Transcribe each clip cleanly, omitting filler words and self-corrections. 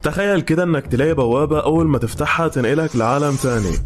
تخيل كده انك تلاقي بوابة اول ما تفتحها تنقلك لعالم تاني.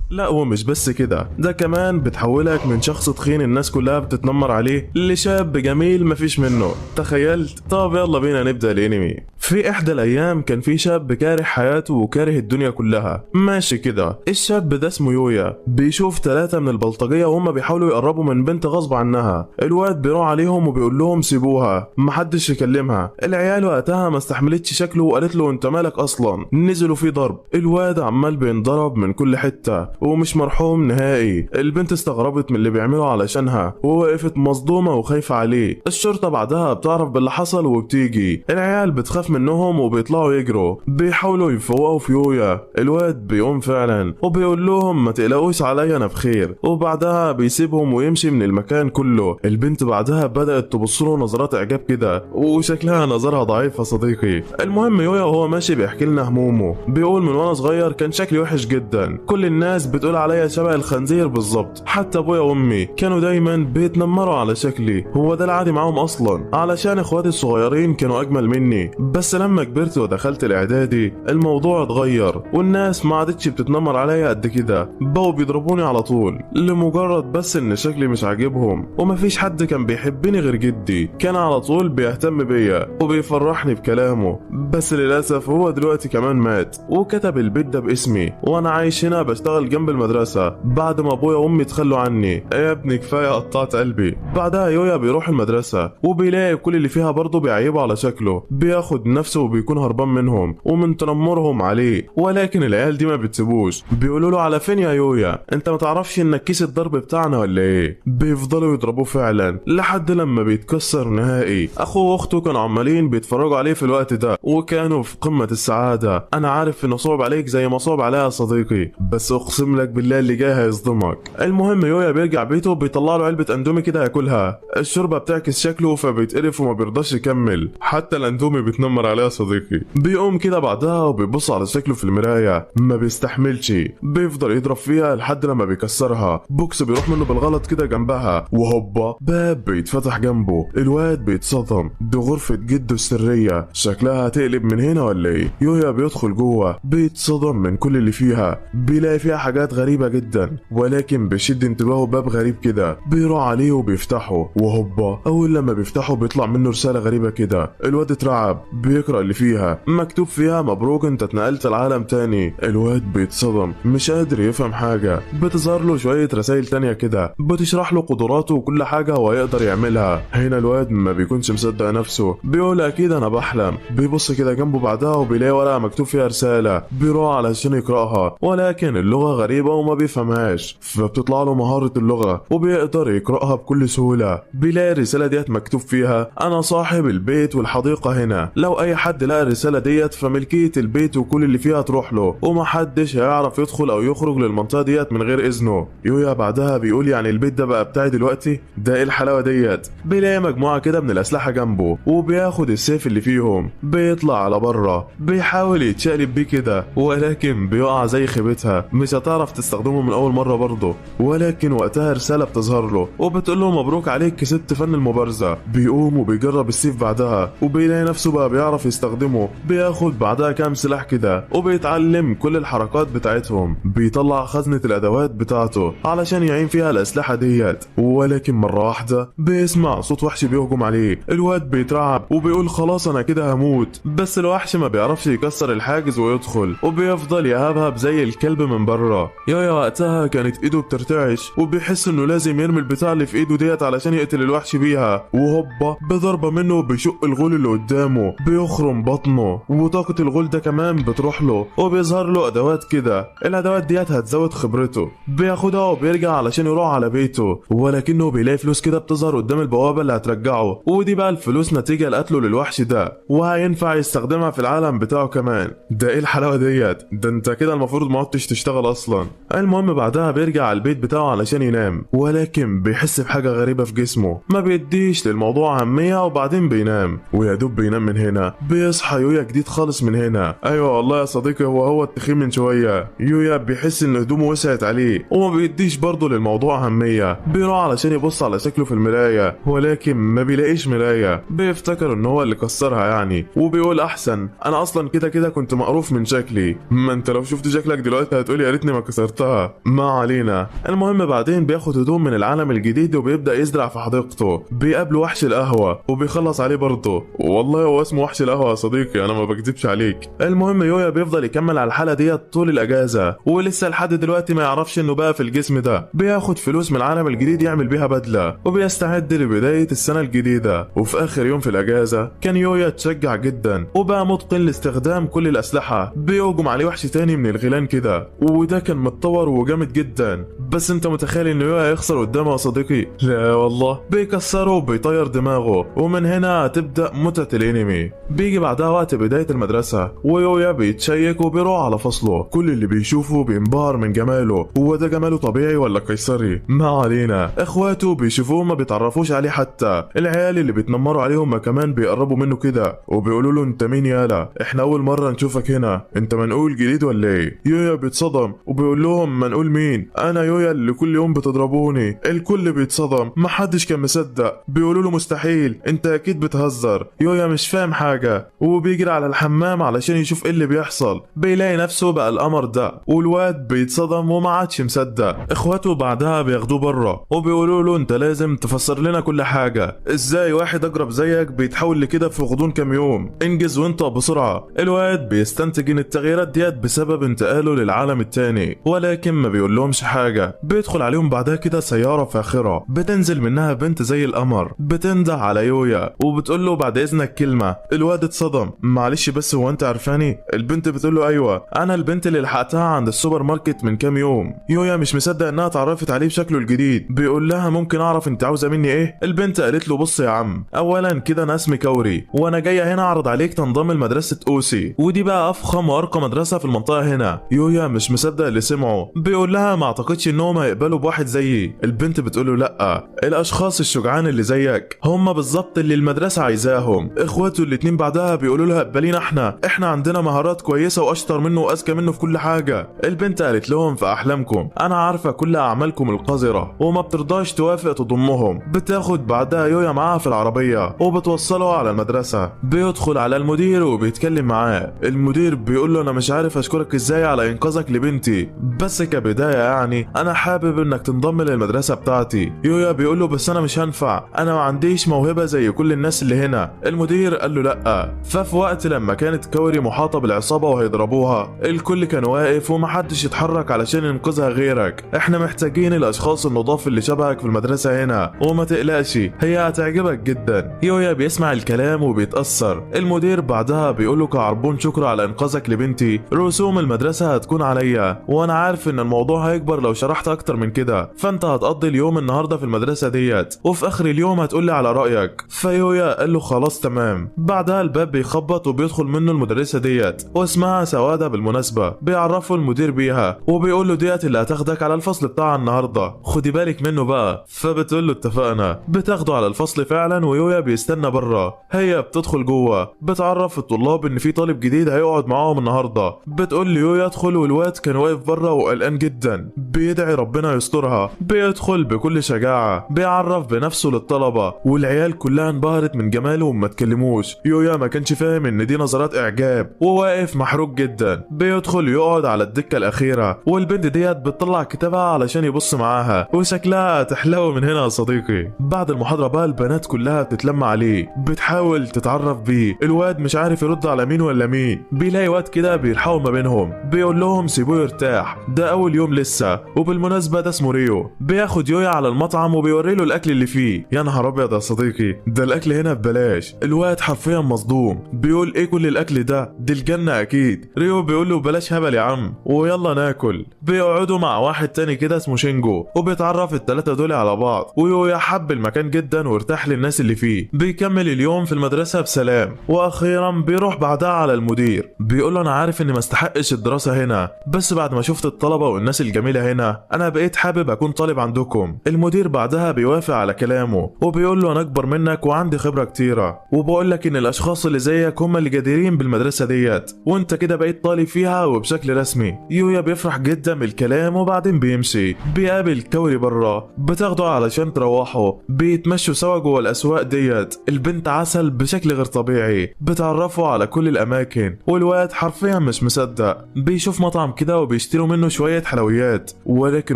لا ومش بس كده، ده كمان بتحولك من شخص تخين الناس كلها بتتنمر عليه لشاب جميل مفيش منه. تخيلت؟ طب يلا بينا نبدأ الانمي. في احدى الايام كان في شاب كاره حياته وكاره الدنيا كلها ماشي كده. الشاب ده اسمه يويا، بيشوف 3 من البلطجية وهم بيحاولوا يقربوا من بنت غصب عنها. الواد بيروح عليهم وبيقول لهم سيبوها محدش يكلمها. العيال وقتها ما استحملتش شكله وقالت له انت مالك اصلا. نزلوا فيه ضرب، الواد عمال بينضرب من كل حتة ومش مرحوم نهائي. البنت استغربت من اللي بيعمله علشانها ووقفت مصدومة وخايفة عليه. الشرطة بعدها بتعرف باللي حصل وبتيجي. العيال بتخاف منهم وبيطلعوا يجروا بيحاولوا يفوقوا في يويا. الواد بيقوم فعلا وبيقول لهم ما تقلقوش عليا انا بخير، وبعدها بيسيبهم ويمشي من المكان كله. البنت بعدها بدأت تبص له نظرات اعجاب كده وشكلها نظرها ضعيف يا صديقي. المهم يويا وهو ماشي بيحكي لنا همومه، بيقول من وانا صغير كان شكلي وحش جدا، كل الناس بتقول عليا شبه الخنزير بالظبط، حتى ابويا وامي كانوا دايما بيتنمروا على شكلي. هو ده العادي معاهم اصلا علشان اخواتي الصغيرين كانوا اجمل مني. بس لما كبرت ودخلت الاعدادي الموضوع اتغير والناس ما عادتش بتتنمر عليا قد كده، بقوا بيضربوني على طول لمجرد بس ان شكلي مش عاجبهم. ومفيش حد كان بيحبني غير جدي، كان على طول بيهتم بيا وبيفرحني بكلامه. بس للاسف هو دلوقتي كمان مات وكتب البيت ده باسمي، وانا عايش هنا بشتغل جنب المدرسة بعد ما ابويا وامي تخلوا عني. يا ابني كفاية قطعت قلبي. بعدها يويا بيروح المدرسة وبيلاقي كل اللي فيها برضه بيعيبوا على شكله، بياخد نفسه وبيكون هربان منهم ومن تنمرهم عليه. ولكن العيال دي ما بتسيبوش، بيقولوا له على فين يا يويا، انت ما تعرفش انك كيس الضرب بتاعنا ولا ايه؟ بيفضلوا يضربوه فعلا لحد لما بيتكسر نهائي. اخوه واخته كانوا عمالين بيتفرجوا عليه في الوقت ده وكانوا في قمة السعادة. انا عارف انه صعب عليك زي ما صعب عليا يا صديقي، بس اقسم لك بالله اللي جاي هيصدمك. المهم يويا بيرجع بيته بيطلع له علبة اندومي كده ياكلها. الشوربة بتعكس شكله فبيتقرف وما بيرضاش يكمل، حتى الاندومي بتنمر عليه يا صديقي. بيقوم كده بعدها وبيبص على شكله في المراية ما بيستحملش، بيفضل يضرب فيها لحد لما بيكسرها. بوكس بيروح منه بالغلط كده جنبها وهوبا باب بيتفتح جنبه. الواد بيتصدم، دي غرفة جده السرية، شكلها هتقلب من هنا ولا ايه؟ يويا بيدخل جوه بيتصدم من كل اللي فيها، بيلاقي فيها حاجات غريبة جدا، ولكن بيشد انتباهه باب غريب كده. بيروح عليه وبيفتحه وهوبا اول لما بيفتحه بيطلع منه رسالة غريبة كده. الواد اترعب، بيقرأ اللي فيها، مكتوب فيها مبروك انت اتنقلت لعالم تاني. الواد بيتصدم مش قادر يفهم حاجة. بتظهر له شوية رسائل تانية كده بتشرح له قدراته وكل حاجة هو يقدر يعملها. هنا الواد ما بيكونش مصدق نفسه، بيقول اكيد انا بحلم. بيبص كده جنبه بعدها وبيلاقي ورقة مكتوب فيها رسالة، بيروح علشان يقرأها ولكن اللغة غريبة وما بيفهمهاش، فبتطلع له مهارة اللغة وبيقدر يقرأها بكل سهولة. بيلاقي الرسالة ديت مكتوب فيها انا صاحب البيت والحديقة هنا، لو اي حد لقى الرسالة ديت فملكية البيت وكل اللي فيها تروح له ومحدش هيعرف يدخل او يخرج للمنطقة ديت من غير اذنه. يويا بعدها بيقول يعني البيت ده بقى بتاعي دلوقتي؟ ده ايه الحلاوة ديت؟ بيلاقي مجموعة كده من الاسلحة جنبه وبياخد السيف اللي فيهم، بيطلع على بره بيحاول يتشقلب بيه كده ولكن بيقع زي خيبتها، مش هتعرف تستخدمه من اول مرة برضه. ولكن وقتها رسالة بتظهر له وبتقول له مبروك عليك كسبت فن المبارزة. بيقوم وبيجرب السيف بعدها وبيلاقي نفسه بقى بيعرف يستخدمه، بياخد بعدها كام سلاح كده وبيتعلم كل الحركات بتاعتهم. بيطلع خزنة الادوات بتاعته علشان يعين فيها الاسلحة ديت. ولكن مرة واحدة بيسمع صوت وحش بيهجم عليه. الواد بيترعب وبيقول خلاص انا كده هموت، بس الوحش ما بيعرفش يكسر الحاجز ويدخل وبيفضل يهبهب زي الكلب من بره. يويا وقتها كانت ايده بترتعش وبيحس انه لازم يرمي البتاع اللي في ايده ديت علشان يقتل الوحش بيها، وهوبا بضربة منه بيشق الغول اللي قدامه بيخرم بطنه، وطاقة الغول ده كمان بتروح له وبيظهر له ادوات كده. الادوات ديت هتزود خبرته، بياخدها وبيرجع علشان يروح على بيته. ولكنه بيلاقي فلوس كده بتظهر قدام البوابة اللي هترجعه، ودي بقى الفلوس نتيجة لقتله للوحش ده وهينفع يستخدمها في العالم بتاعه كمان. ده ايه الحلاوة ديت؟ ده انت كده المفروض ما عدتش تشتغل اصلا. اصلا. المهم بعدها بيرجع على البيت بتاعه علشان ينام، ولكن بيحس بحاجه غريبه في جسمه، ما بيديش للموضوع اهميه وبعدين بينام، ويا دوب بينام من هنا بيصحى يويا جديد خالص من هنا. ايوه والله يا صديقي، هو التخين من شويه. يويا بيحس ان هدومه وسعت عليه وما بيديش برضه للموضوع اهميه، بيروح علشان يبص على شكله في المرايه ولكن ما بيلاقيش مرايه، بيفتكر ان هو اللي كسرها يعني، وبيقول احسن انا اصلا كده كده كنت مقروف من شكلي، ما انت لو شفت شكلك دلوقتي هتقولي يا ريتني ما كسرتها. ما علينا. المهم بعدين بياخد هدوم من العالم الجديد وبيبدا يزرع في حديقته، بيقابله وحش القهوه وبيخلص عليه برضه، والله هو اسمه وحش القهوه يا صديقي، انا ما بكذبش عليك. المهم يويا بيفضل يكمل على الحاله ديت طول الاجازه، ولسه لحد دلوقتي ما يعرفش انه بقى في الجسم ده. بياخد فلوس من العالم الجديد يعمل بيها بدله، وبيستعد لبدايه السنه الجديده. وفي اخر يوم في الاجازه كان يويا اتشجع جدا وبقى متقن لاستخدام كل الاسلحه، بيهجم عليه وحش تاني من الغيلان كده، وده كان متطور وجامد جدا. بس انت متخيل ان يويا هيخسر قدامه يا صديقي؟ لا والله، بيكسره وبيطير دماغه، ومن هنا تبدا متعه الانمي. بيجي بعدها وقت بدايه المدرسه، ويويا بيتشيك وبيروح على فصله، كل اللي بيشوفه بينبهر من جماله. هو ده جماله طبيعي ولا قيصري؟ ما علينا. اخواته بيشوفوه ما بيتعرفوش عليه، حتى العيال اللي بيتنمروا عليهم ما كمان بيقربوا منه كده وبيقولوا له انت مين يالا؟ احنا اول مره نشوفك هنا، انت منقول جديد ولا ايه؟ يويا بيتصدم وبيقول لهم منقول مين؟ انا يويا اللي كل يوم بتضربوني. الكل بيتصدم، محدش كان مصدق، بيقولوا له مستحيل، انت اكيد بتهزر. يويا مش فاهم حاجه وبيجري على الحمام علشان يشوف ايه اللي بيحصل، بيلاقي نفسه بقى القمر ده، والواد بيتصدم وما عادش مصدق. اخواته بعدها بياخدوه بره وبيقولوا له انت لازم تفسر لنا كل حاجه، ازاي واحد اجرب زيك بيتحول لكده في غضون كام يوم؟ انجز وانت بسرعه. الواد بيستنتج ان التغييرات ديت بسبب انتقاله للعالم التاني، ولكن ما بيقول لهمش حاجه. بيدخل عليهم بعدها كده سياره فاخره بتنزل منها بنت زي القمر، بتنده على يويا وبتقول له بعد اذنك كلمه. الواد اتصدم، معلش بس هو انت عارفاني؟ البنت بتقول له ايوه، انا البنت اللي لحقتها عند السوبر ماركت من كام يوم. يويا مش مصدق انها اتعرفت عليه بشكله الجديد، بيقول لها ممكن اعرف انت عاوزه مني ايه؟ البنت قالت له بص يا عم، اولا كده انا اسمي كوري، وانا جايه هنا اعرض عليك تنضم لمدرسه اوسي، ودي بقى افخم وارقى مدرسه في المنطقه هنا. يويا مش مصدق اللي سمعه، بيقول لها ما اعتقدش انهم هيقبلوا بواحد زيي. البنت بتقول له لا، الاشخاص الشجعان اللي زيك هم بالظبط اللي المدرسه عايزاهم. اخواته الاتنين بعدها بيقولوا لها اقبلينا احنا عندنا مهارات كويسه واشطر منه واذكى منه في كل حاجه. البنت قالت لهم في احلامكم انا عارفه كل اعمالكم القذره، وما بترضاش توافق تضمهم. بتاخد بعدها يويا معاها في العربيه وبتوصله على المدرسه. بيدخل على المدير وبيتكلم معاه. المدير بيقول له انا مش عارف اشكرك ازاي على انقاذك لبنتي، بس كبدايه يعني انا حابب انك تنضم للمدرسه بتاعتي. يويا بيقول له بس انا مش هنفع، انا ما عنديش موهبه زي كل الناس اللي هنا. المدير قال له لا. ففي وقت لما كانت كوري محاطه بالعصابه وهيضربوها، الكل كان واقف ومحدش يتحرك علشان ينقذها غيرك. احنا محتاجين الاشخاص النضاف اللي شبهك في المدرسه هنا، وما تقلقش هي هتعجبك جدا. يويا بيسمع الكلام وبيتاثر. المدير بعدها بيقول له كعربون شكر على انقاذك لبنتي، رسوم المدرسه هتكون عليا، وانا عارف ان الموضوع هيكبر لو شرحت اكتر من كده، فانت هتقضي اليوم النهارده في المدرسه ديت، وفي اخر اليوم هتقولي على رايك. فيويا قال له خلاص تمام. بعدها الباب بيخبط وبيدخل منه المدرسه ديت، واسمها سواده بالمناسبه. بيعرفه المدير بيها وبيقول له ديت اللي هتاخدك على الفصل بتاعها النهارده، خدي بالك منه بقى. فبتقول له اتفقنا. بتاخده على الفصل فعلا، ويويا بيستنى بره. هي بتدخل جوه، بتعرف الطلاب ان في طالب جديد هيقعد معاهم النهارده. بتقول ليويا ادخل، والواد كان واقف بره وقلقان جدا بيدعي ربنا يسترها. بيدخل بكل شجاعه، بيعرف بنفسه للطلبه، والعيال كلها انبهرت من جماله وما تكلموش. يويا ما كانش فاهم ان دي نظرات اعجاب، وواقف محروق جدا. بيدخل يقعد على الدكه الاخيره، والبنت ديت بتطلع كتابها علشان يبص معاها، وشكلها تحلو من هنا يا صديقي. بعد المحاضره بقى البنات كلها بتتلم عليه، بتحاول تتعرف بيه. الواد مش عارف يرد على مين ولا مين. بيلاقي واد كده بيلحقوا ما بينهم، بيقول لهم سيبوه يرتاح، ده اول يوم لسه، وبالمناسبه ده اسمه ريو. بياخد يويا على المطعم وبيوري له الاكل اللي فيه. يا نهار ابيض يا صديقي، ده الاكل هنا ببلاش. الواد حرفيا مصدوم، بيقول ايه كل الاكل ده؟ دي الجنه اكيد. ريو بيقول له بلاش هبل يا عم ويلا ناكل. بيقعدوا مع واحد تاني كده اسمه شينجو، وبيتعرف التلاتة دول على بعض، ويويا حب المكان جدا وارتاح للناس اللي فيه. بيكمل اليوم في المدرسة بسلام، واخيرا بيروح بعدها على المدير، بيقول له انا عارف اني ما استحقش الدراسة هنا، بس بعد ما شفت الطلبة والناس الجميلة هنا انا بقيت حابب اكون طالب عندكم. المدير بعدها بيوافق على كلامه، وبيقول له انا اكبر منك وعندي خبرة كتيرة، وبقول لك ان الاشخاص اللي زيك هم اللي جديرين بالمدرسة ديت، وانت كده بقيت طالب فيها وبشكل رسمي. يويا بيفرح جدا بالكلام وبعدين بيمشي. بيقابل كوري بره، بتاخده علشان تروحوا. بيتمشوا سوا جوه الاسواق ديت. البنت عسل بشكل غير طبيعي، بتعرفوا على كل الاماكن، والواد حرفيا مش مصدق. بيشوف مطعم كده وبيشتروا منه شوية حلويات، ولكن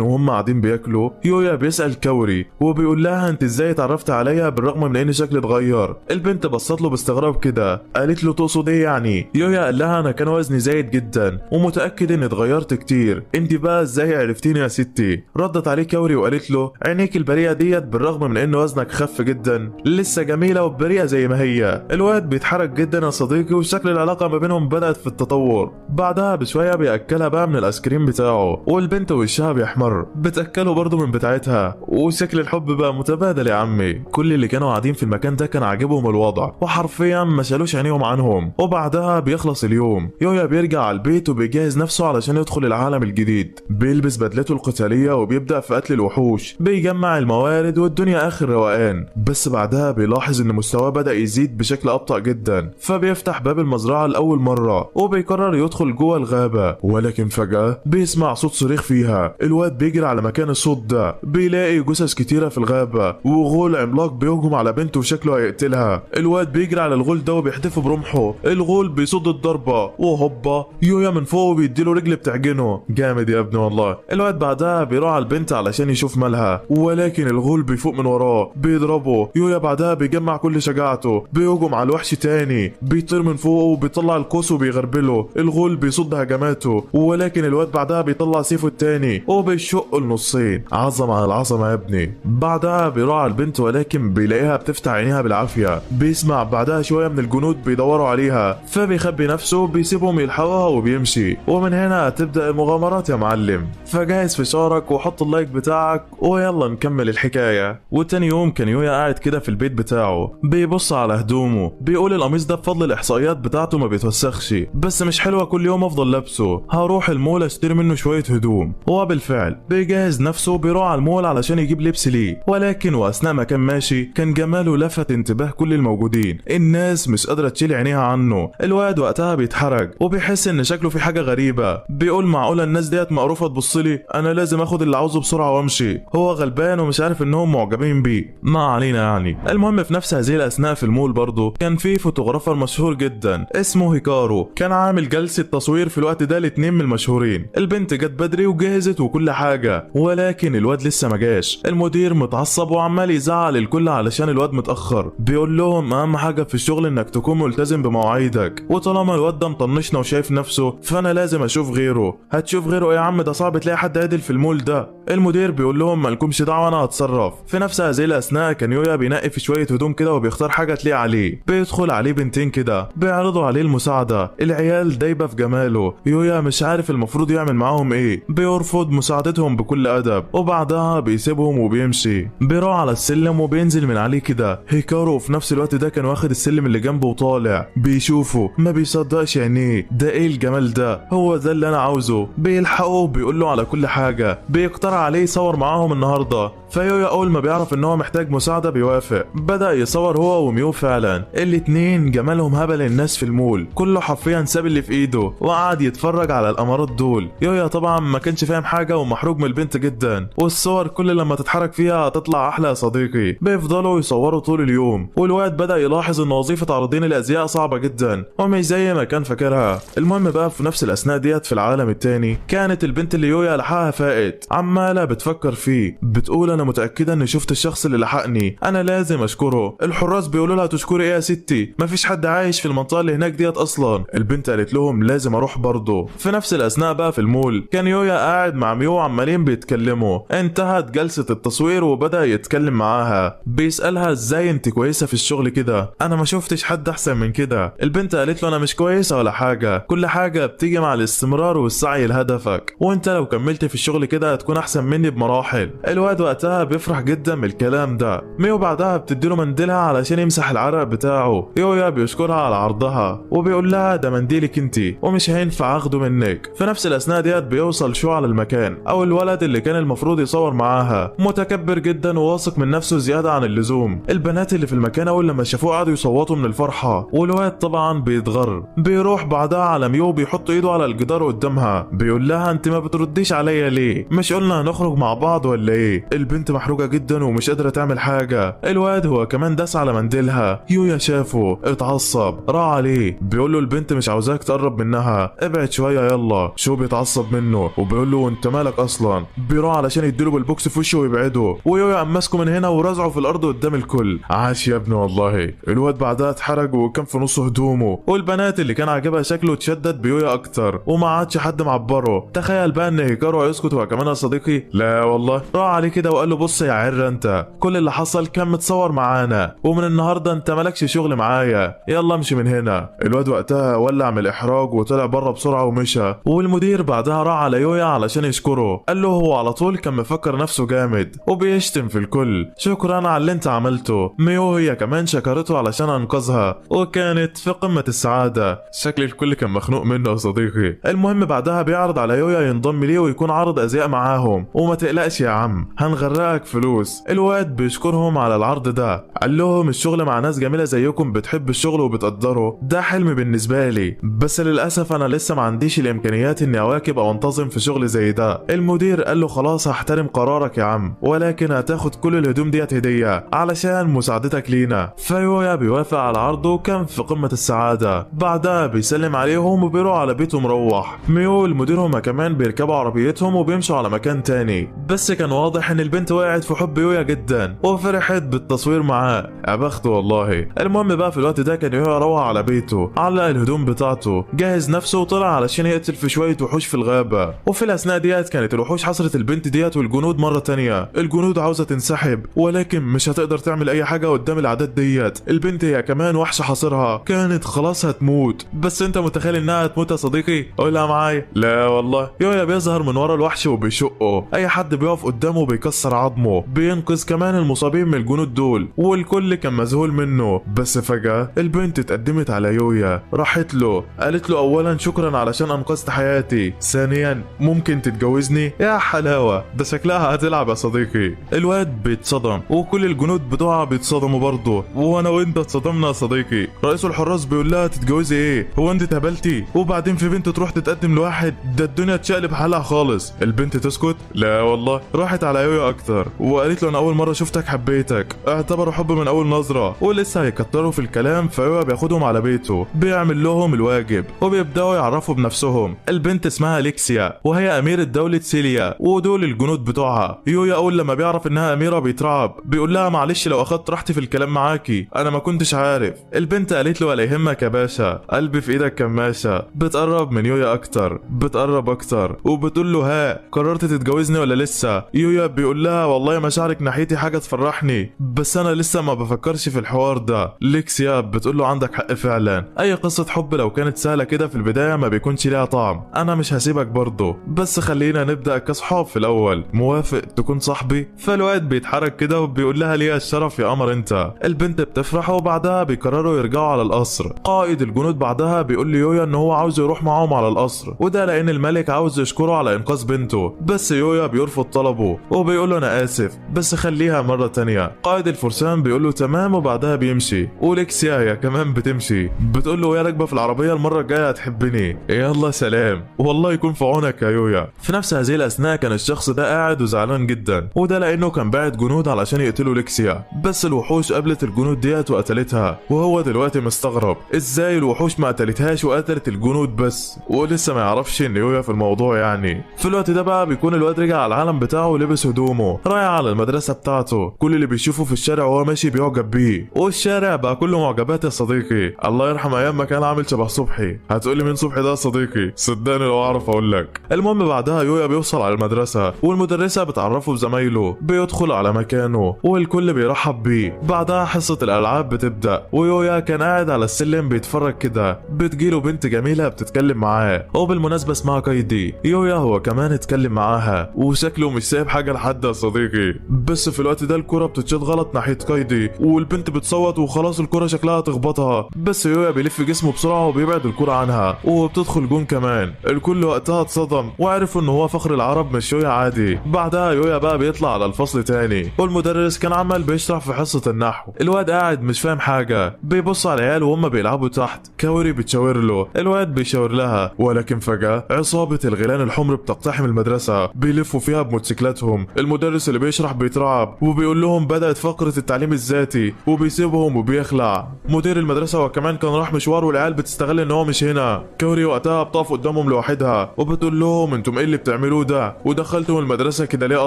وهم قاعدين بياكلوا يويا بيسأل كوري وبيقول لها انت ازاي اتعرفت عليا بالرغم من ان شكلي اتغير. البنت بصت له باستغراب كده، قالت له تقصد ايه يعني؟ يويا قال لها انا كان وزني زايد جدا ومتاكد اني اتغيرت كتير، انت بقى ازاي عرفتيني يا ستي؟ ردت عليه كوري وقالت له عينيك البريئه ديت بالرغم من ان وزنك خف جدا لسه جميله وبريئه زي ما هي. الواد بيتحرك جدا يا صديقي، وشكل العلاقه ما بينهم بدات في التطور. بعدها بشويه بياكلها بقى من الايس كريم بتاعه، والبنت وشها بيحمر، بتاكله برضه من بتاعتها، وشكل الحب بقى متبادل يا عمي. كل اللي كانوا قاعدين في المكان ده كان عاجبهم الوضع، وحرفيا ما شالوش عينيهم عنهم. وبعدها بيخلص اليوم، يويا بيرجع على البيت وبيجهز نفسه علشان يدخل العالم الجديد. بيلبس بدلته القتالية وبيبدأ في قتل الوحوش، بيجمع الموارد والدنيا آخر روقان. بس بعدها بيلاحظ ان مستواه بدأ يزيد بشكل أبطأ جدا، فبيفتح باب المزرعة لأول مرة وبيقرر يدخل جوه الغابة. ولكن فجأة بيسمع صوت صريخ فيها. الواد بيجري على مكان الصوت ده، بيلاقي جثث كتيرة في الغابة، وغول عملاق بيهجم على بنته وشكله هيقتلها. الواد بيجري على الغول ده وبيحدفه برمحه، الغول بيصد الضربة وهوبا يويا من فوق بيديله رجل بتعجنه. جامد يا ابني والله. الواد بعدها بيروح على البنت علشان يشوف مالها، ولكن الغول بيفوق من وراه بيضربه. يويا بعدها بيجمع كل شجاعته، بيهجم على الوحش تاني، بيطير من فوق وبيطلع القوس وبيغربله. الغول بيصد هجماته، ولكن الواد بعدها بيطلع سيفه التاني وبيشقه لنصين. عظمة على العظمة يا ابني. بعدها بيروح على البنت، ولكن بيلاقيها بتفتح عينيها بالعافية. بيسمع بعدها شوية من الجنود بيدوروا عليها، فبيخبي نفسه، بيسيبهم يلحقوها وبيمشي. ومن هنا تبدأ المغامرات يا معلم. فجهز فشارك وحط اللايك بتاعك ويلا نكمل الحكاية. وتاني يوم كان يويا قاعد كده في البيت بتاعه، بيبص على هدومه، بيقول القميص ده بفضل الإحصائيات بتاعته ما بيتوسخش، بس مش حلوة كل يوم أفضل لابسه، هروح المول اشتري منه شوية هدوم. وبالفعل بيجهز نفسه وبيروح على المول علشان يجيب لبس ليه. ولكن وأثناء ما كان ماشي كان جماله لفت انتباه كل الموجودين، الناس مش قادرة تشيل عينيها عنه. الواد وقتها بيتحرج وبيحس ان شكله في حاجة غريبة، بيقول معقولة الناس ديت مقروفة تبصلي؟ انا لازم اخد اللي عاوزه بسرعة وامشي. هو غلبان ومش عارف انهم معجبين بيه، ما علينا يعني. المهم في نفس هذه الاثناء في المول برضه كان في فوتوغرافر مشهور جدا اسمه هيكارو، كان عامل جلسة تصوير في الوقت ده لاتنين من المشهورين. البنت جت بدري وجهزت وكل حاجة، ولكن الواد لسه ما جاش. المدير متعصب وعمال يزعل الكل علشان الواد متأخر، بيقول لهم اهم حاجة في الشغل انك تكون ملتزم بمواعيدك، وطالما الواد ده مطنشنا وشايف نفسه فانا لازم اشوف غيره. هتشوف غيره ايه يا عم؟ ده صعب تلاقي حد عادل في المول ده. المدير بيقول لهم مالكمش دعوه انا هتصرف. في نفس هذه الاثناء كان يويا بينقي في شويه هدوم كده وبيختار حاجه تليق عليه. بيدخل عليه بنتين كده بيعرضوا عليه المساعده، العيال دايبه في جماله. يويا مش عارف المفروض يعمل معاهم ايه، بيرفض مساعدتهم بكل ادب، وبعدها بيسيبهم وبيمشي. بيروح على السلم وبينزل من عليه كده هيكارو. في نفس الوقت ده كان واخد السلم اللي جنبه وطالع، بيشوفه ما بيصدقش عينيه، ده ايه الجمال ده؟ هو ده اللي انا عاوزه. بيلحقه بيقول له على كل حاجه، بيقترح عليه يصور معاهم النهارده. فيويا اول ما بيعرف ان هو محتاج مساعده بيوافق. بدا يصور هو وميو. فعلا الاتنين جمالهم هبل الناس في المول، كله حرفيا ساب اللي في ايده وقعد يتفرج على الامارات دول. يويا طبعا ما كانش فاهم حاجه ومحروق من البنت جدا، والصور كل لما تتحرك فيها هتطلع احلى يا صديقي. بيفضلوا يصوروا طول اليوم، والواد بدا يلاحظ ان وظيفه عارضين الازياء صعبه جدا ومش زي ما كان فاكرها. المهم بقى في نفس الاثناء ديت في العالم التاني كانت البنت اللي يويا لحقها فائت عماله بتفكر فيه، بتقول انا متاكده اني شفت الشخص اللي لحقني، انا لازم اشكره. الحراس بيقولوا لها تشكري ايه يا ستي؟ مفيش حد عايش في المنطقه اللي هناك ديت اصلا. البنت قالت لهم لازم اروح برضه. في نفس الاثناء بقى في المول كان يويا قاعد مع ميو عمالين بيتكلموا. انتهت جلسه التصوير وبدا يتكلم معاها، بيسالها ازاي انت كويسه في الشغل كده؟ انا ما شفتش حد احسن من كده. البنت قالت له انا مش كويسه ولا حاجه، كل حاجه بتيجي مع الاستمرار والسعي لهدفك. نفسك، وانت لو كملت في الشغل كده هتكون احسن مني بمراحل. الواد وقتها بيفرح جدا من الكلام ده. ميو بعدها بتديله منديلها علشان يمسح العرق بتاعه. يويا بيشكرها على عرضها وبيقول لها ده منديلك انتي ومش هينفع اخده منك. في نفس الاثناء ديت بيوصل شو على المكان، او الولد اللي كان المفروض يصور معاها، متكبر جدا وواثق من نفسه زياده عن اللزوم. البنات اللي في المكان اول لما شافوه قعدوا يصوتوا من الفرحه، والواد طبعا بيتغر. بيروح بعدها على ميو بيحط ايده على الجدار قدامها، بيقول لها انت ما بترديش عليا ليه؟ مش قلنا هنخرج مع بعض ولا ايه؟ البنت محروقه جدا ومش قادره تعمل حاجه. الواد هو كمان داس على منديلها. يويا شافه اتعصب، راح عليه بيقول له البنت مش عاوزاك تقرب منها، ابعد شويه يلا. شو بيتعصب منه وبيقول له انت مالك اصلا؟ بيروح علشان يديله بالبوكس في وشه ويبعده، ويويا قام ماسكه من هنا ورزعه في الارض قدام الكل. عاش يا ابني والله. الواد بعدها اتحرج وكان في نص هدومه، والبنات اللي كان عاجبها شكله اتشدد بيويا اكتر وما عادش حد معبره. تخيل بقى ان هيكارو هيسكت هو كمان يا صديقي؟ لا والله، راح عليه كده وقال له بص يا عر انت، كل اللي حصل كان متصور معانا، ومن النهارده انت مالكش شغل معايا، يلا امشي من هنا. الواد وقتها ولع من الاحراج وطلع بره بسرعه ومشى. والمدير بعدها راح على يويا علشان يشكره، قال له هو على طول كان مفكر نفسه جامد وبيشتم في الكل، شكرا على اللي انت عملته. ميو هي كمان شكرته علشان انقذها وكانت في قمه السعاده. شكل الكل كان مخنوق منه يا صديقي. المهم بعدها بيعرض على يويا ينضم ليه ويكون عرض ازياء معاهم، وما تقلقش يا عم هنغرقك فلوس. الواد بيشكرهم على العرض ده، قال لهم الشغل مع ناس جميله زيكم بتحب الشغل وبتقدره ده حلم بالنسبه لي، بس للاسف انا لسه ما عنديش الامكانيات اني اواكب او انتظم في شغل زي ده. المدير قال له خلاص هحترم قرارك يا عم، ولكن هتاخد كل الهدوم ديت هديه علشان مساعدتك لينا. فيويا بيوافق على عرضه وكان في قمه السعاده. بعدها بيسلم عليهم وبيروح على بيته مروح. ميو المدير هما كمان بيركبوا عربيتهم وبيمشوا على مكان تاني، بس كان واضح ان البنت وقعت في حب يويا جدا وفرحت بالتصوير معاه. يا بخته والله. المهم بقى في الوقت ده كان يويا روح على بيته، علق الهدوم بتاعته، جهز نفسه وطلع علشان يقتل في شويه وحوش في الغابه. وفي الاثناء ديت كانت الوحوش حصرت البنت ديت والجنود مره تانية. الجنود عاوزه تنسحب ولكن مش هتقدر تعمل اي حاجه قدام الاعداد ديت. البنت هي كمان وحش حاصرها، كانت خلاص هتموت. بس انت متخيل انها هتموت يا صديقي؟ قولها معايا. لا والله. يويا بيظهر من ورا الوحش وبيشقه، اي حد بيقف قدامه بيكسر عظمه، بينقذ كمان المصابين من الجنود دول، والكل كان مذهول منه. بس فجاه البنت اتقدمت على يويا، راحت له قالت له اولا شكرا علشان انقذت حياتي، ثانيا ممكن تتجوزني؟ يا حلاوه، ده شكلها هتلعب يا صديقي. الواد بيتصدم وكل الجنود بتوعها بيتصدموا برضه، وانا وانت اتصدمنا يا صديقي. رئيس الحراس بيقول لها تتجوزي ايه؟ هو انت اتهبلتي؟ وبعدين في بنت تروح تتقدم لواحد؟ ده الدنيا تشقلب حالها خالص. البنت تسكت؟ لا والله. راحت على يويا اكتر وقالت له انا اول مره شفتك حبيتك، اعتبروا حب من اول نظره. ولسه هيكتروا في الكلام فيويا بياخدهم على بيته، بيعمل لهم الواجب وبيبداوا يعرفوا بنفسهم. البنت اسمها ليكسيا وهي اميره دوله سيليا ودول الجنود بتوعها. يويا اول لما بيعرف انها اميره بيترعب، بيقول لها معلش لو اخدت راحتي في الكلام معاكي، انا ما كنتش عارف. البنت قالت له ولا يهمك يا باشا، قلبي في ايدك كماشه. بتقرب من يويا اكتر، بتقرب اكتر وبتقول له ها قررت تتجوزني ولا لسه؟ يويا بيقول لها والله مشاعرك ناحيتي حاجه تفرحني، بس انا لسه ما بفكرش في الحوار ده. ليكسيا بتقول له عندك حق فعلا، اي قصه حب لو كانت سهله كده في البدايه ما بيكونش ليها طعم. انا مش هسيبك برضه، بس خلينا نبدا كصحاب في الاول، موافق تكون صاحبي؟ فالواد بيتحرك كده وبيقول لها ليا الشرف يا قمر انت. البنت بتفرح وبعدها بيقرروا يرجعوا على القصر. قائد الجنود بعدها بيقول ليويا ان هو عاوز يروح معاهم على القصر، وده لان الملك عاوز يشكره على انقاذ بنته. بس يويا بيرفض طلبه وبيقول له انا اسف بس خليها مره تانية. قائد الفرسان بيقول له تمام وبعدها بيمشي. وليكسيا هي كمان بتمشي، بتقول له يا راكبه في العربيه المره الجايه هتحبني. يلا سلام، والله يكون في عونك يا يويا. في نفس هذه الاثناء كان الشخص ده قاعد وزعلان جدا، وده لانه كان باعت جنود علشان يقتلوا ليكسيا، بس الوحوش قابلت الجنود ديت وقتلتها، وهو دلوقتي مستغرب ازاي الوحوش ما قتلتهاش وقتلت الجنود بس، ولسه ما يعرفش ان يويا في الموضوع يعني. في الوقت ده بقى بيكون الواد رجع على العالم بتاعه ولبس هدومه، رايح على المدرسه بتاعته. كل اللي بيشوفه في الشارع وهو ماشي بيعجب بيه، والشارع بقى كله معجبات يا صديقي. الله يرحم ايام ما كان عامل شبه صبحي. هتقولي مين صبحي ده يا صديقي؟ صدقني لو اعرف اقول لك. المهم بعدها يويا بيوصل على المدرسه والمدرسه بتعرفه بزمايله، بيدخل على مكانه والكل بيرحب بيه. بعدها حصه الالعاب بتبدا، ويويا كان قاعد على السلم بيتفرج كده، بتجيله بنت جميله بتتكلم معاه، وبالمناسبه اسمها كايدي. كايدي. يويا هو كمان اتكلم معاها وشكله مش سايب حاجه لحد يا صديقي. بس في الوقت ده الكره بتتشاط غلط ناحيه كايدي والبنت بتصوت وخلاص الكره شكلها تخبطها، بس يويا بيلف جسمه بسرعه وبيبعد الكره عنها وبتدخل جون كمان. الكل وقتها اتصدم وعرفوا ان هو فخر العرب مش يويا عادي. بعدها يويا بقى بيطلع على الفصل تاني والمدرس كان عمال بيشرح في حصه النحو. الواد قاعد مش فاهم حاجه بيبص على العيال وهم بيلعبوا تحت. كاوري بتشاور له، الواد بيشاور لها، ولكن فجاه عصابه الغيلان الحمر بتقتحم المدرسه بيلفوا فيها بموتوسيكلاتهم. المدرس اللي بيشرح بيترعب وبيقول لهم بدات فقره التعليم الذاتي وبيسيبهم وبيخلع. مدير المدرسه وكمان كان راح مشوار والعيال بتستغل ان هو مش هنا. كاوري وقتها بتقف قدامهم لوحدها وبتقول لهم انتم ايه اللي بتعملوه ده ودخلتوا المدرسه كده ليه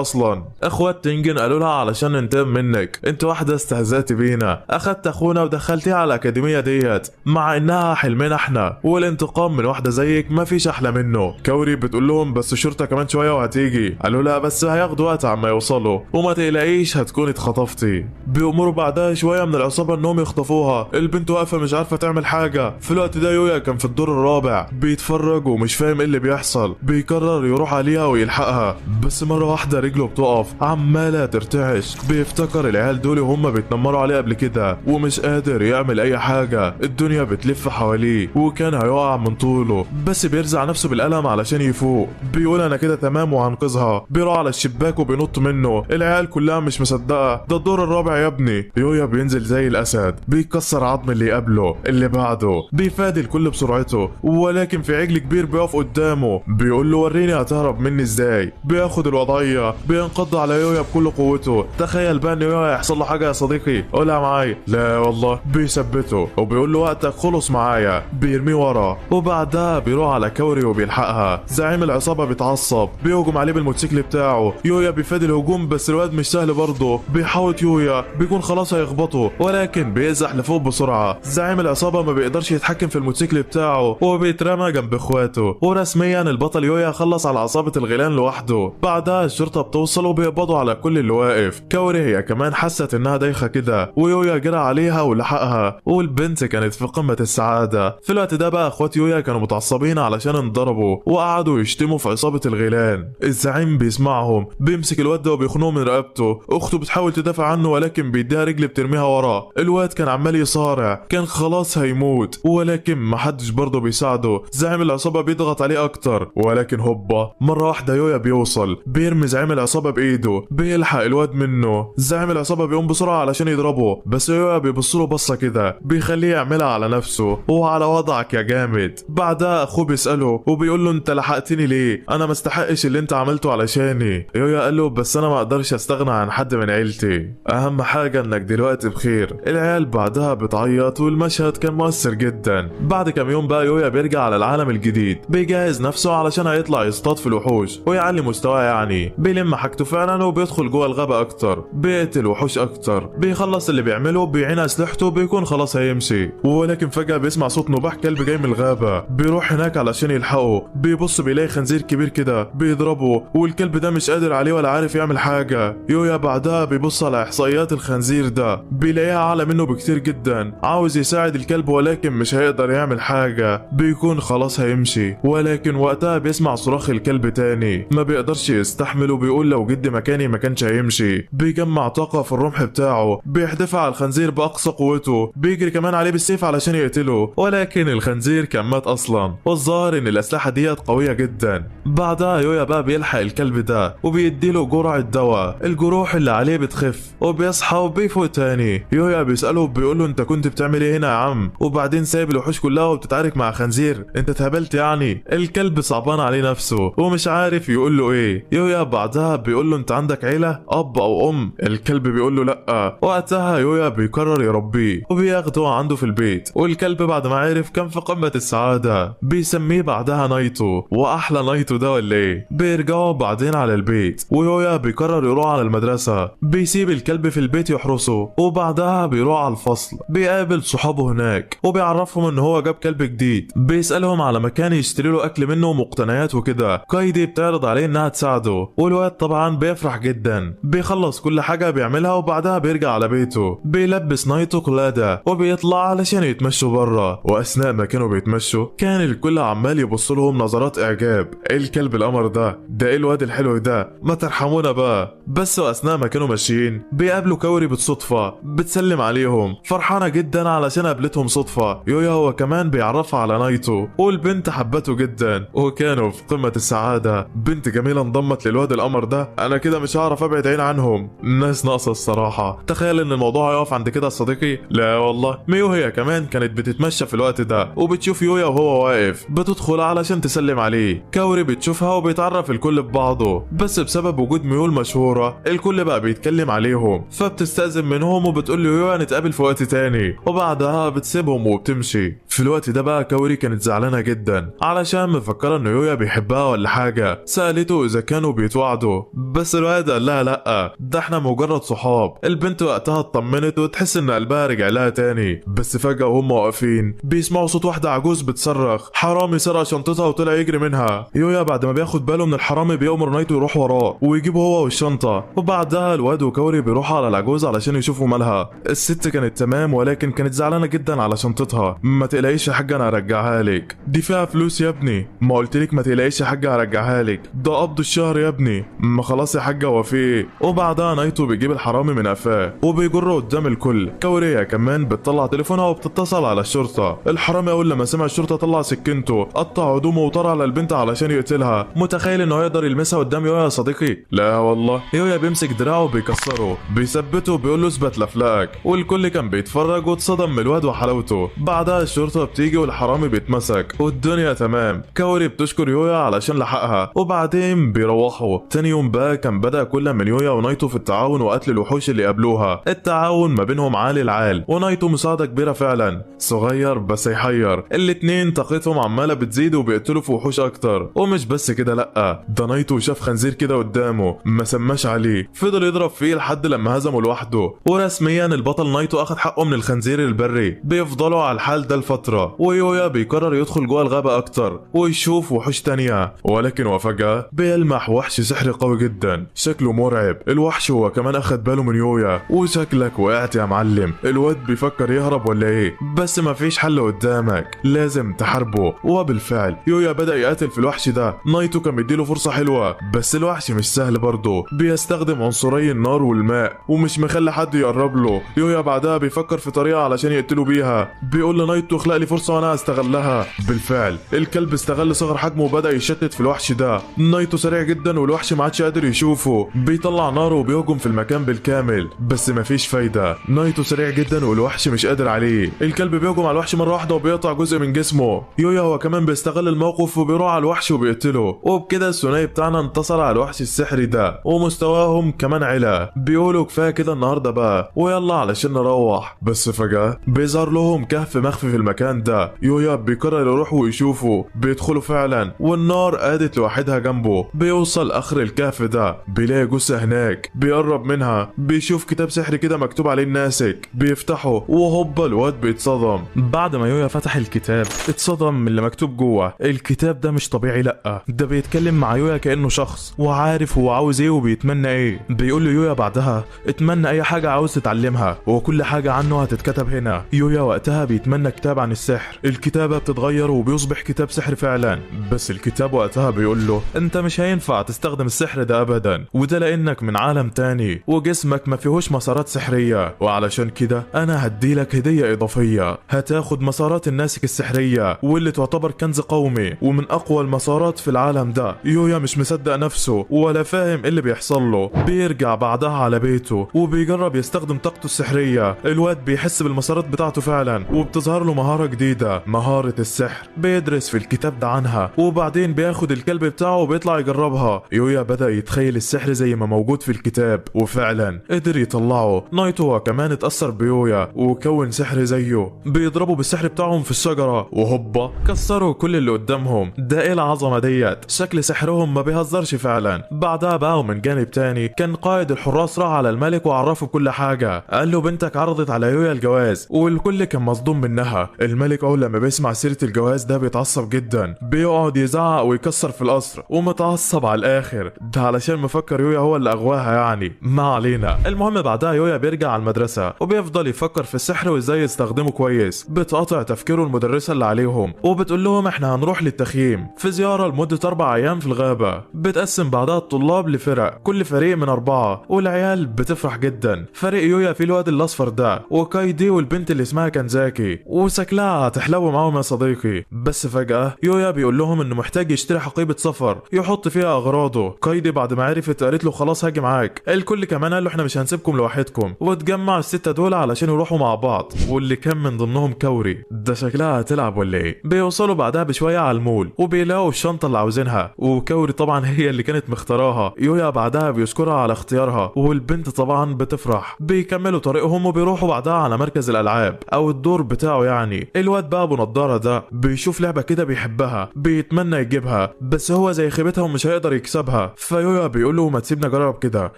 اصلا؟ اخوات تنجن قالوا لها علشان ننتقم منك، انت واحده استهزأتي بينا، اخدت اخونا ودخلتيه على الاكاديميه ديت مع انها حلمنا احنا والانتقام من واحده زيك ما فيش احلى منه. كاوري بتقول لهم بس الشرطه كمان شويه وهتيجي. قالوا لها بس هياخدوا وقت عما يوصلوا وما تقلقيش هتكوني اتخطفتي. بيأمروا بعدها شويه من العصابه انهم يخطفوها. البنت واقفه مش عارفه تعمل حاجه. في الوقت ده يويا كان في الدور الرابع بيتفرج ومش فاهم ايه اللي بيحصل. بيقرر يروح عليها ويلحقها بس مره واحده رجله بتقف عماله ترتعش. بيفتكر العيال دول وهم بيتنمروا عليه قبل كده ومش قادر يعمل اي حاجه. الدنيا بتلف حواليه وكان هيقع من طوله بس بيرزع نفسه بالقلم علشان يفوق. بيقول انا كده تمام وهنقذها. بيروح على الشباك وبينط منه. العيال كلها مش مصدقه، ده الدور الرابع يا ابني. يويا بينزل زي الاسد بيكسر عظم اللي قبله. اللي بعده بيفادي الكل بسرعته ولكن في عجل كبير بيقف قدامه بيقول له وريني هتهرب مني ازاي. بياخد الوضعيه بينقض على يويا بكل قوته. تخيل بقى ان يويا يحصل له حاجه يا صديقي، قولها معايا. لا والله. بيثبته وبيقول له وقتك خلص معايا. بيرميه ورا وبعدها بيروح على كاوري وبيلحقها. زعيم العصابه بيتعصب بيهجم عليه بالموتوسيكل بتاعه. يويا بيفادي الهجوم بس الواد مش سهل برضه. بيحاول يويا بيكون خلاص هيخبطه ولكن بيزح لفوق بسرعه. زعيم العصابه ما بيقدرش يتحكم في الموتوسيكل بتاعه وبيترمى جنب اخواته. ورسميا البطل يويا خلص على عصابه الغيلان لوحده. بعدها الشرطه بتوصل وبيقبضوا على كل اللي واقف. كاوري هي كمان حست انها دايخه كده ويويا جرى عليها ولحقها والبنت كانت في قمه السعاده. في الوقت ده بقى اخوات يويا كانوا متعصبين علشان انضربوا وقعدوا يشتموا في عصابه الغيلان. الزعيم بيسمعهم بيمسك الواد ده وبيخنقه من رقبته. اخته بتحاول تدافع عنه ولكن بيديها رجل بترميها ورا. الواد كان عمال يصارع كان خلاص هيموت ولكن محدش برضه بيساعده. زعيم العصابه بيضغط عليه اكتر ولكن هوبا مره واحده يويا بيوصل بيرمي زعيم العصابه بايده بيلحق الواد منه. زعيم العصابه بيقوم بسرعه علشان يضربه بس يويا بيبص له بصه كده بيخليه يعملها على نفسه وعلى وضعك يا جامد. بعدها اخوه بيساله وبيقول له انت لحقتني ليه؟ انا ما استحقش اللي انت عملته علشاني. يويا قال له بس انا ما اقدرش استغنى عن حد من عيلتي، اهم حاجه انك دلوقتي بخير. العيال بعدها بتعيط والمشهد كان مؤثر جدا. بعد كام يوم بقى يويا بيرجع على العالم الجديد بيجهز نفسه علشان هيطلع يصطاد في الوحوش ويعلي مستواه. يعني بيلم حاجته فعلا وبيدخل جوه الغابه اكتر بيقتل وحوش اكتر. بيخلص اللي بيعمله بيعين اسلحته بيكون خلاص هيمشي ولكن فجاه بيسمع صوت نباح كلب جاي من الغابه. بيروح هناك علشان يلحقه. بيبص بيلاقي خنزير كبير كده بيضربه والكلب ده مش قادر عليه ولا عارف يعمل حاجه. يويا بعدها بيبص على احصائيات الخنزير ده بيلاقيها اعلى منه بكتير جدا. عاوز يساعد الكلب ولكن مش هيقدر يعمل حاجه بيكون خلاص هيمشي ولكن وقتها بيسمع صراخ الكلب تاني ما بيقدرش يستحمل وبيقول لو جدي مكاني ما كانش هيمشي. بيجمع طاقه في الرمح بتاعه بيحدفها على الخنزير باقصى قوته. بيجري كمان عليه بالسيف علشان يقتله ولكن الخنزير كان مات اصلا والظاهر ان الاسلحه ديت قويه جدا. بعدها يويا بقى بيلحق الكلب ده وبيديله جرعه دواء. الجروح اللي عليه بتخف وبيصحى وبيفوق تاني. يويا بيساله وبيقوله انت كنت بتعمل ايه هنا يا عم وبعدين سايب الوحوش كلها وبتتعارك مع خنزير؟ انت اتهبلت يعني. الكلب صعبان عليه نفسه ومش عارف يقول له ايه. يويا بعدها بيقول له انت عندك عيله اب او ام؟ الكلب بيقول له لا. وقتها يويا بيقرر يربيه وبياخده عنده في البيت. والكلب بعد ما عرف كان في قمه السعاده بيسميه بعدها نايتو. واحلى نايتو ده ولا ايه؟ بيرجعوا بعدين على البيت ويويا بيقرر يروح على المدرسه. بيسيب الكلب في البيت يحرسه وبعدها بيروح على الفصل بيقابل صحابه هناك وبيعرفهم ان هو جاب كلب جديد. بيسالهم على مكان يشتري له اكل منه ومقتنيات وكده. كايدي بتعرض عليه انها تساعده والواد طبعا بيفرح جدا. بيخلص كل حاجه بيعملها وبعدها بيرجع على بيته. بيلبس نايتو قلاده وبيطلع علشان يتمشوا بره. واثناء ما كانوا بيتمشوا كان الكل عمال يبص لهم نظرات نظرات اعجاب. ايه الكلب القمر ده ايه الواد الحلو ده، ما ترحمونا بقى. بس واثناء ما كانوا ماشيين بيقابلوا كوري بالصدفه، بتسلم عليهم فرحانه جدا علشان قابلتهم صدفه. يويا هو كمان بيعرفها على نايتو، والبنت حبته جدا وكانوا في قمه السعاده. بنت جميله انضمت للواد القمر ده، انا كده مش هعرف ابعد عين عنهم، ناس ناقصه الصراحه. تخيل ان الموضوع هيقف عند كده يا صديقي؟ لا والله. ميو هي كمان كانت بتتمشى في الوقت ده وبتشوف يويا وهو واقف، بتدخل علشان تسلم عليه. كوري بتشوفها وبيتعرف الكل ببعضه، بس بسبب وجود ميو المشهوره الكل بقى بيتكلم عليهم، فبتستأذن منهم وبتقول له يويا نتقابل في وقت تاني، وبعدها بتسيبهم وبتمشي. في الوقت ده بقى كوري كانت زعلانه جدا علشان مفكره ان يويا بيحبها ولا حاجه. سألته اذا كانوا بيتواعدوا، بس الواد قال لها لا، ده احنا مجرد صحاب. البنت وقتها اطمنت وتحس ان قلبها رجع لها تاني. بس فجأة وهم واقفين بيسمعوا صوت واحدة عجوز بتصرخ حرامي سرق شنطتها وطلع يجري منها. يويا بعد ما بياخد باله من الحرامي بيأمر نايتو يروح وراه ويجيبه هو والشنطة، وبعدها الواد وكوري بيروحوا على العجوز علشان يشوفوا مالها. الست كانت تمام ولكن كانت زعلانة جدا على شنطتها. ما تقلقيش يا حاجة انا هرجعها لك، دي فيها فلوس يا ابني. ما قلتلك ما تقلقيش يا حاجة هرجعها لك، ده قبض الشهر يا ابني. ما خلاص يا حاجة هو في ايه؟ وبعدها نايتو بيجيب الحرامي من قفاه وبيجره قدام الكل. كوريا كمان بتطلع تليفونها وبتتصل على الشرطة. الحرامي اول لما سمع الشرطة طلع سكينته، قطع هدومه وطار على البنت علشان يقتلها. متخيل انه يقدر يلمسها قدام يويا يا صديقي؟ لا والله. يويا بيمسك دراعه وبيكسره، بيثبته وبيقول له اثبت لفلقك، والكل كان بيتفرج واتصدم من الواد وحلاوته. بعدها الشرطة بتيجي والحرامي بيتمسك والدنيا تمام. كوري بتشكر يويا علشان لحقها وبعدين بيروحوا. تاني يوم بقى كان بدأ كل من يويا ونايتو في التعاون وقتل الوحوش اللي قابلوها. التعاون ما بينهم عالي العال، ونايتو مساعدة كبيرة فعلا، صغير بس يحير. الاتنين طاقتهم عمالة بتزيد وبيقتلوا في وحوش اكتر. ومش بس كده لا، ده نايتو شاف خنزير كده قدامه ما سماش عليه، فضل يضرب فيه لحد لما هزمه لوحده. ورسميا البطل نايتو اخد حقه من الخنزير البري. بيفضلوا على الحال ده لفترة، ويويا بيقرر يدخل جوه الغابة اكتر ويشوف وحوش تانية. ولكن وفجأة بيلمح وحش سحري قوي جدا شكله مرعب. الوحش هو كمان اخد باله من يويا. وشكلك وقعت يا معلم، الواد بيفكر يهرب ولا ايه؟ بس مفيش حل قدامك، لازم تحاربه. وبالفعل يويا بدأ يقاتل في الوحش ده. نايتو كان مديله فرصة حلوة بس الوحش مش سهل برضه، بيستخدم عنصري النار والماء ومش مخلي حد يقرب له. يويا بعدها بيفكر في طريقة علشان يقتله بيها، بيقول لنايتو اخلق لي فرصة وانا هستغلها. بالفعل الكلب استغل صغر حجمه وبدأ يشتت في الوحش ده. نايتو سريع جدا والوحش ما عادش قادر يشوفه، بيطلع ناره وبيهجم في المكان بالكامل بس مفيش فايدة. نايتو سريع جدا والوحش مش قادر عليه. الكلب بيهجم على الوحش مرة واحدة وبيقطع جزء من جسمه. يويا هو كمان بيستغل الموقف وبيروح على الوحش وبيقتله. وبكده الثنائي بتاعنا انتصر على الوحش السحري ده ومستواهم كمان علا. بيقولوا كفايه كده النهارده بقى ويلا علشان نروح. بس فجأة بيظهر لهم كهف مخفي في المكان ده. يويا بيقرر يروح ويشوفه. بيدخلوا فعلا والنار قادت لوحدها جنبه. بيوصل اخر الكهف ده بيلاقي جثه هناك، بيقرب منها بيشوف كتاب سحري كده مكتوب عليه الناسك. بيفتحه وهوبا الواد بيتصدم. بعد ما يويا فتح الكتاب اتصدم من اللي مكتوب جوه. الكتاب ده مش طبيعي، لا ده بيتكلم مع يويا كأنه شخص وعارف هو عاوز ايه وبيتمنى ايه. بيقول له يويا بعدها اتمنى اي حاجه عاوز تتعلمها وكل حاجه عنه هتتكتب هنا. يويا وقتها بيتمنى كتاب عن السحر. الكتابه بتتغير وبيصبح كتاب سحر فعلا، بس الكتاب وقتها بيقول له انت مش هينفع تستخدم السحر ده ابدا، وده لانك من عالم تاني وجسمك ما فيهوش مسارات سحريه، وعلشان كده انا هديلك هديه اضافيه. هتاخد مسارات الناسك السحريه واللي تعتبر كنز قومي ومن اقوى المسارات في العالم ده. يويا مش مصدق نفسه ولا فاهم ايه اللي بيحصل له. بيرجع بعدها على بيته وبيجرب يستخدم طاقته السحريه. الواد بيحس بالمسارات بتاعته فعلا وبتظهر له مهاره جديده، مهاره السحر. بيدرس في الكتاب ده عنها وبعدين بياخد الكلب بتاعه وبيطلع يجربها. يويا بدأ يتخيل السحر زي ما موجود في الكتاب وفعلا قدر يطلعه. نايتو كمان اتأثر بيويا وكون سحر زيه. بيضربوا بالسحر بتاعهم في الشجره وهوبا كسروا كل اللي قدامهم. ده ايه العظمه ديت، شكل سحرهم ما بيهزرش فعلا. بعدها بقى ومن جانب تاني كان قائد الحراس راح على الملك وعرفه كل حاجه. قال له بنتك عرضت على يويا الجواز، والكل كان مصدوم منها. الملك اول لما بيسمع سيره الجواز ده بيتعصب جدا، بيقعد يزعق ويكسر في القصر ومتعصب على الاخر، ده علشان مفكر يويا هو اللي اغواها يعني. ما علينا. المهم بعدها يويا بيرجع على المدرسه وبيفضل يفكر في السحر وازاي يستخدمه كويس. بتقاطع تفكيره المدرسه اللي عليهم وبتقول لهم احنا هنروح للتخييم تخييم في زيارة لمدة 4 أيام في الغابة. بتقسم بعدها الطلاب لفرق، كل فريق من 4، والعيال بتفرح جدا. فريق يويا فيه الواد الأصفر ده وكايدي والبنت اللي اسمها كانزاكي، وشكلها هتحلو معاهم يا صديقي. بس فجأة يويا بيقول لهم إنه محتاج يشتري حقيبة سفر يحط فيها أغراضه. كايدي بعد ما عرفت قالت له خلاص هاجي معاك. الكل كمان قال له احنا مش هنسيبكم لوحدكم، واتجمع ال6 دول علشان يروحوا مع بعض، واللي كان من ضمنهم كوري. ده شكلها هتلعب ولا ايه؟ بيوصلوا بعدها بشويه على المول وبيلاقوا الشنطه اللي عاوزينها، وكوري طبعا هي اللي كانت مختاراها. يويا بعدها بيشكرها على اختيارها، والبنت طبعا بتفرح. بيكملوا طريقهم وبيروحوا بعدها على مركز الالعاب او الدور بتاعه يعني. الواد بقى ابو نضاره ده بيشوف لعبه كده بيحبها، بيتمنى يجيبها، بس هو زي خيبتها ومش هيقدر يكسبها. فيويا بيقول له ما تسيبنا جرب كده.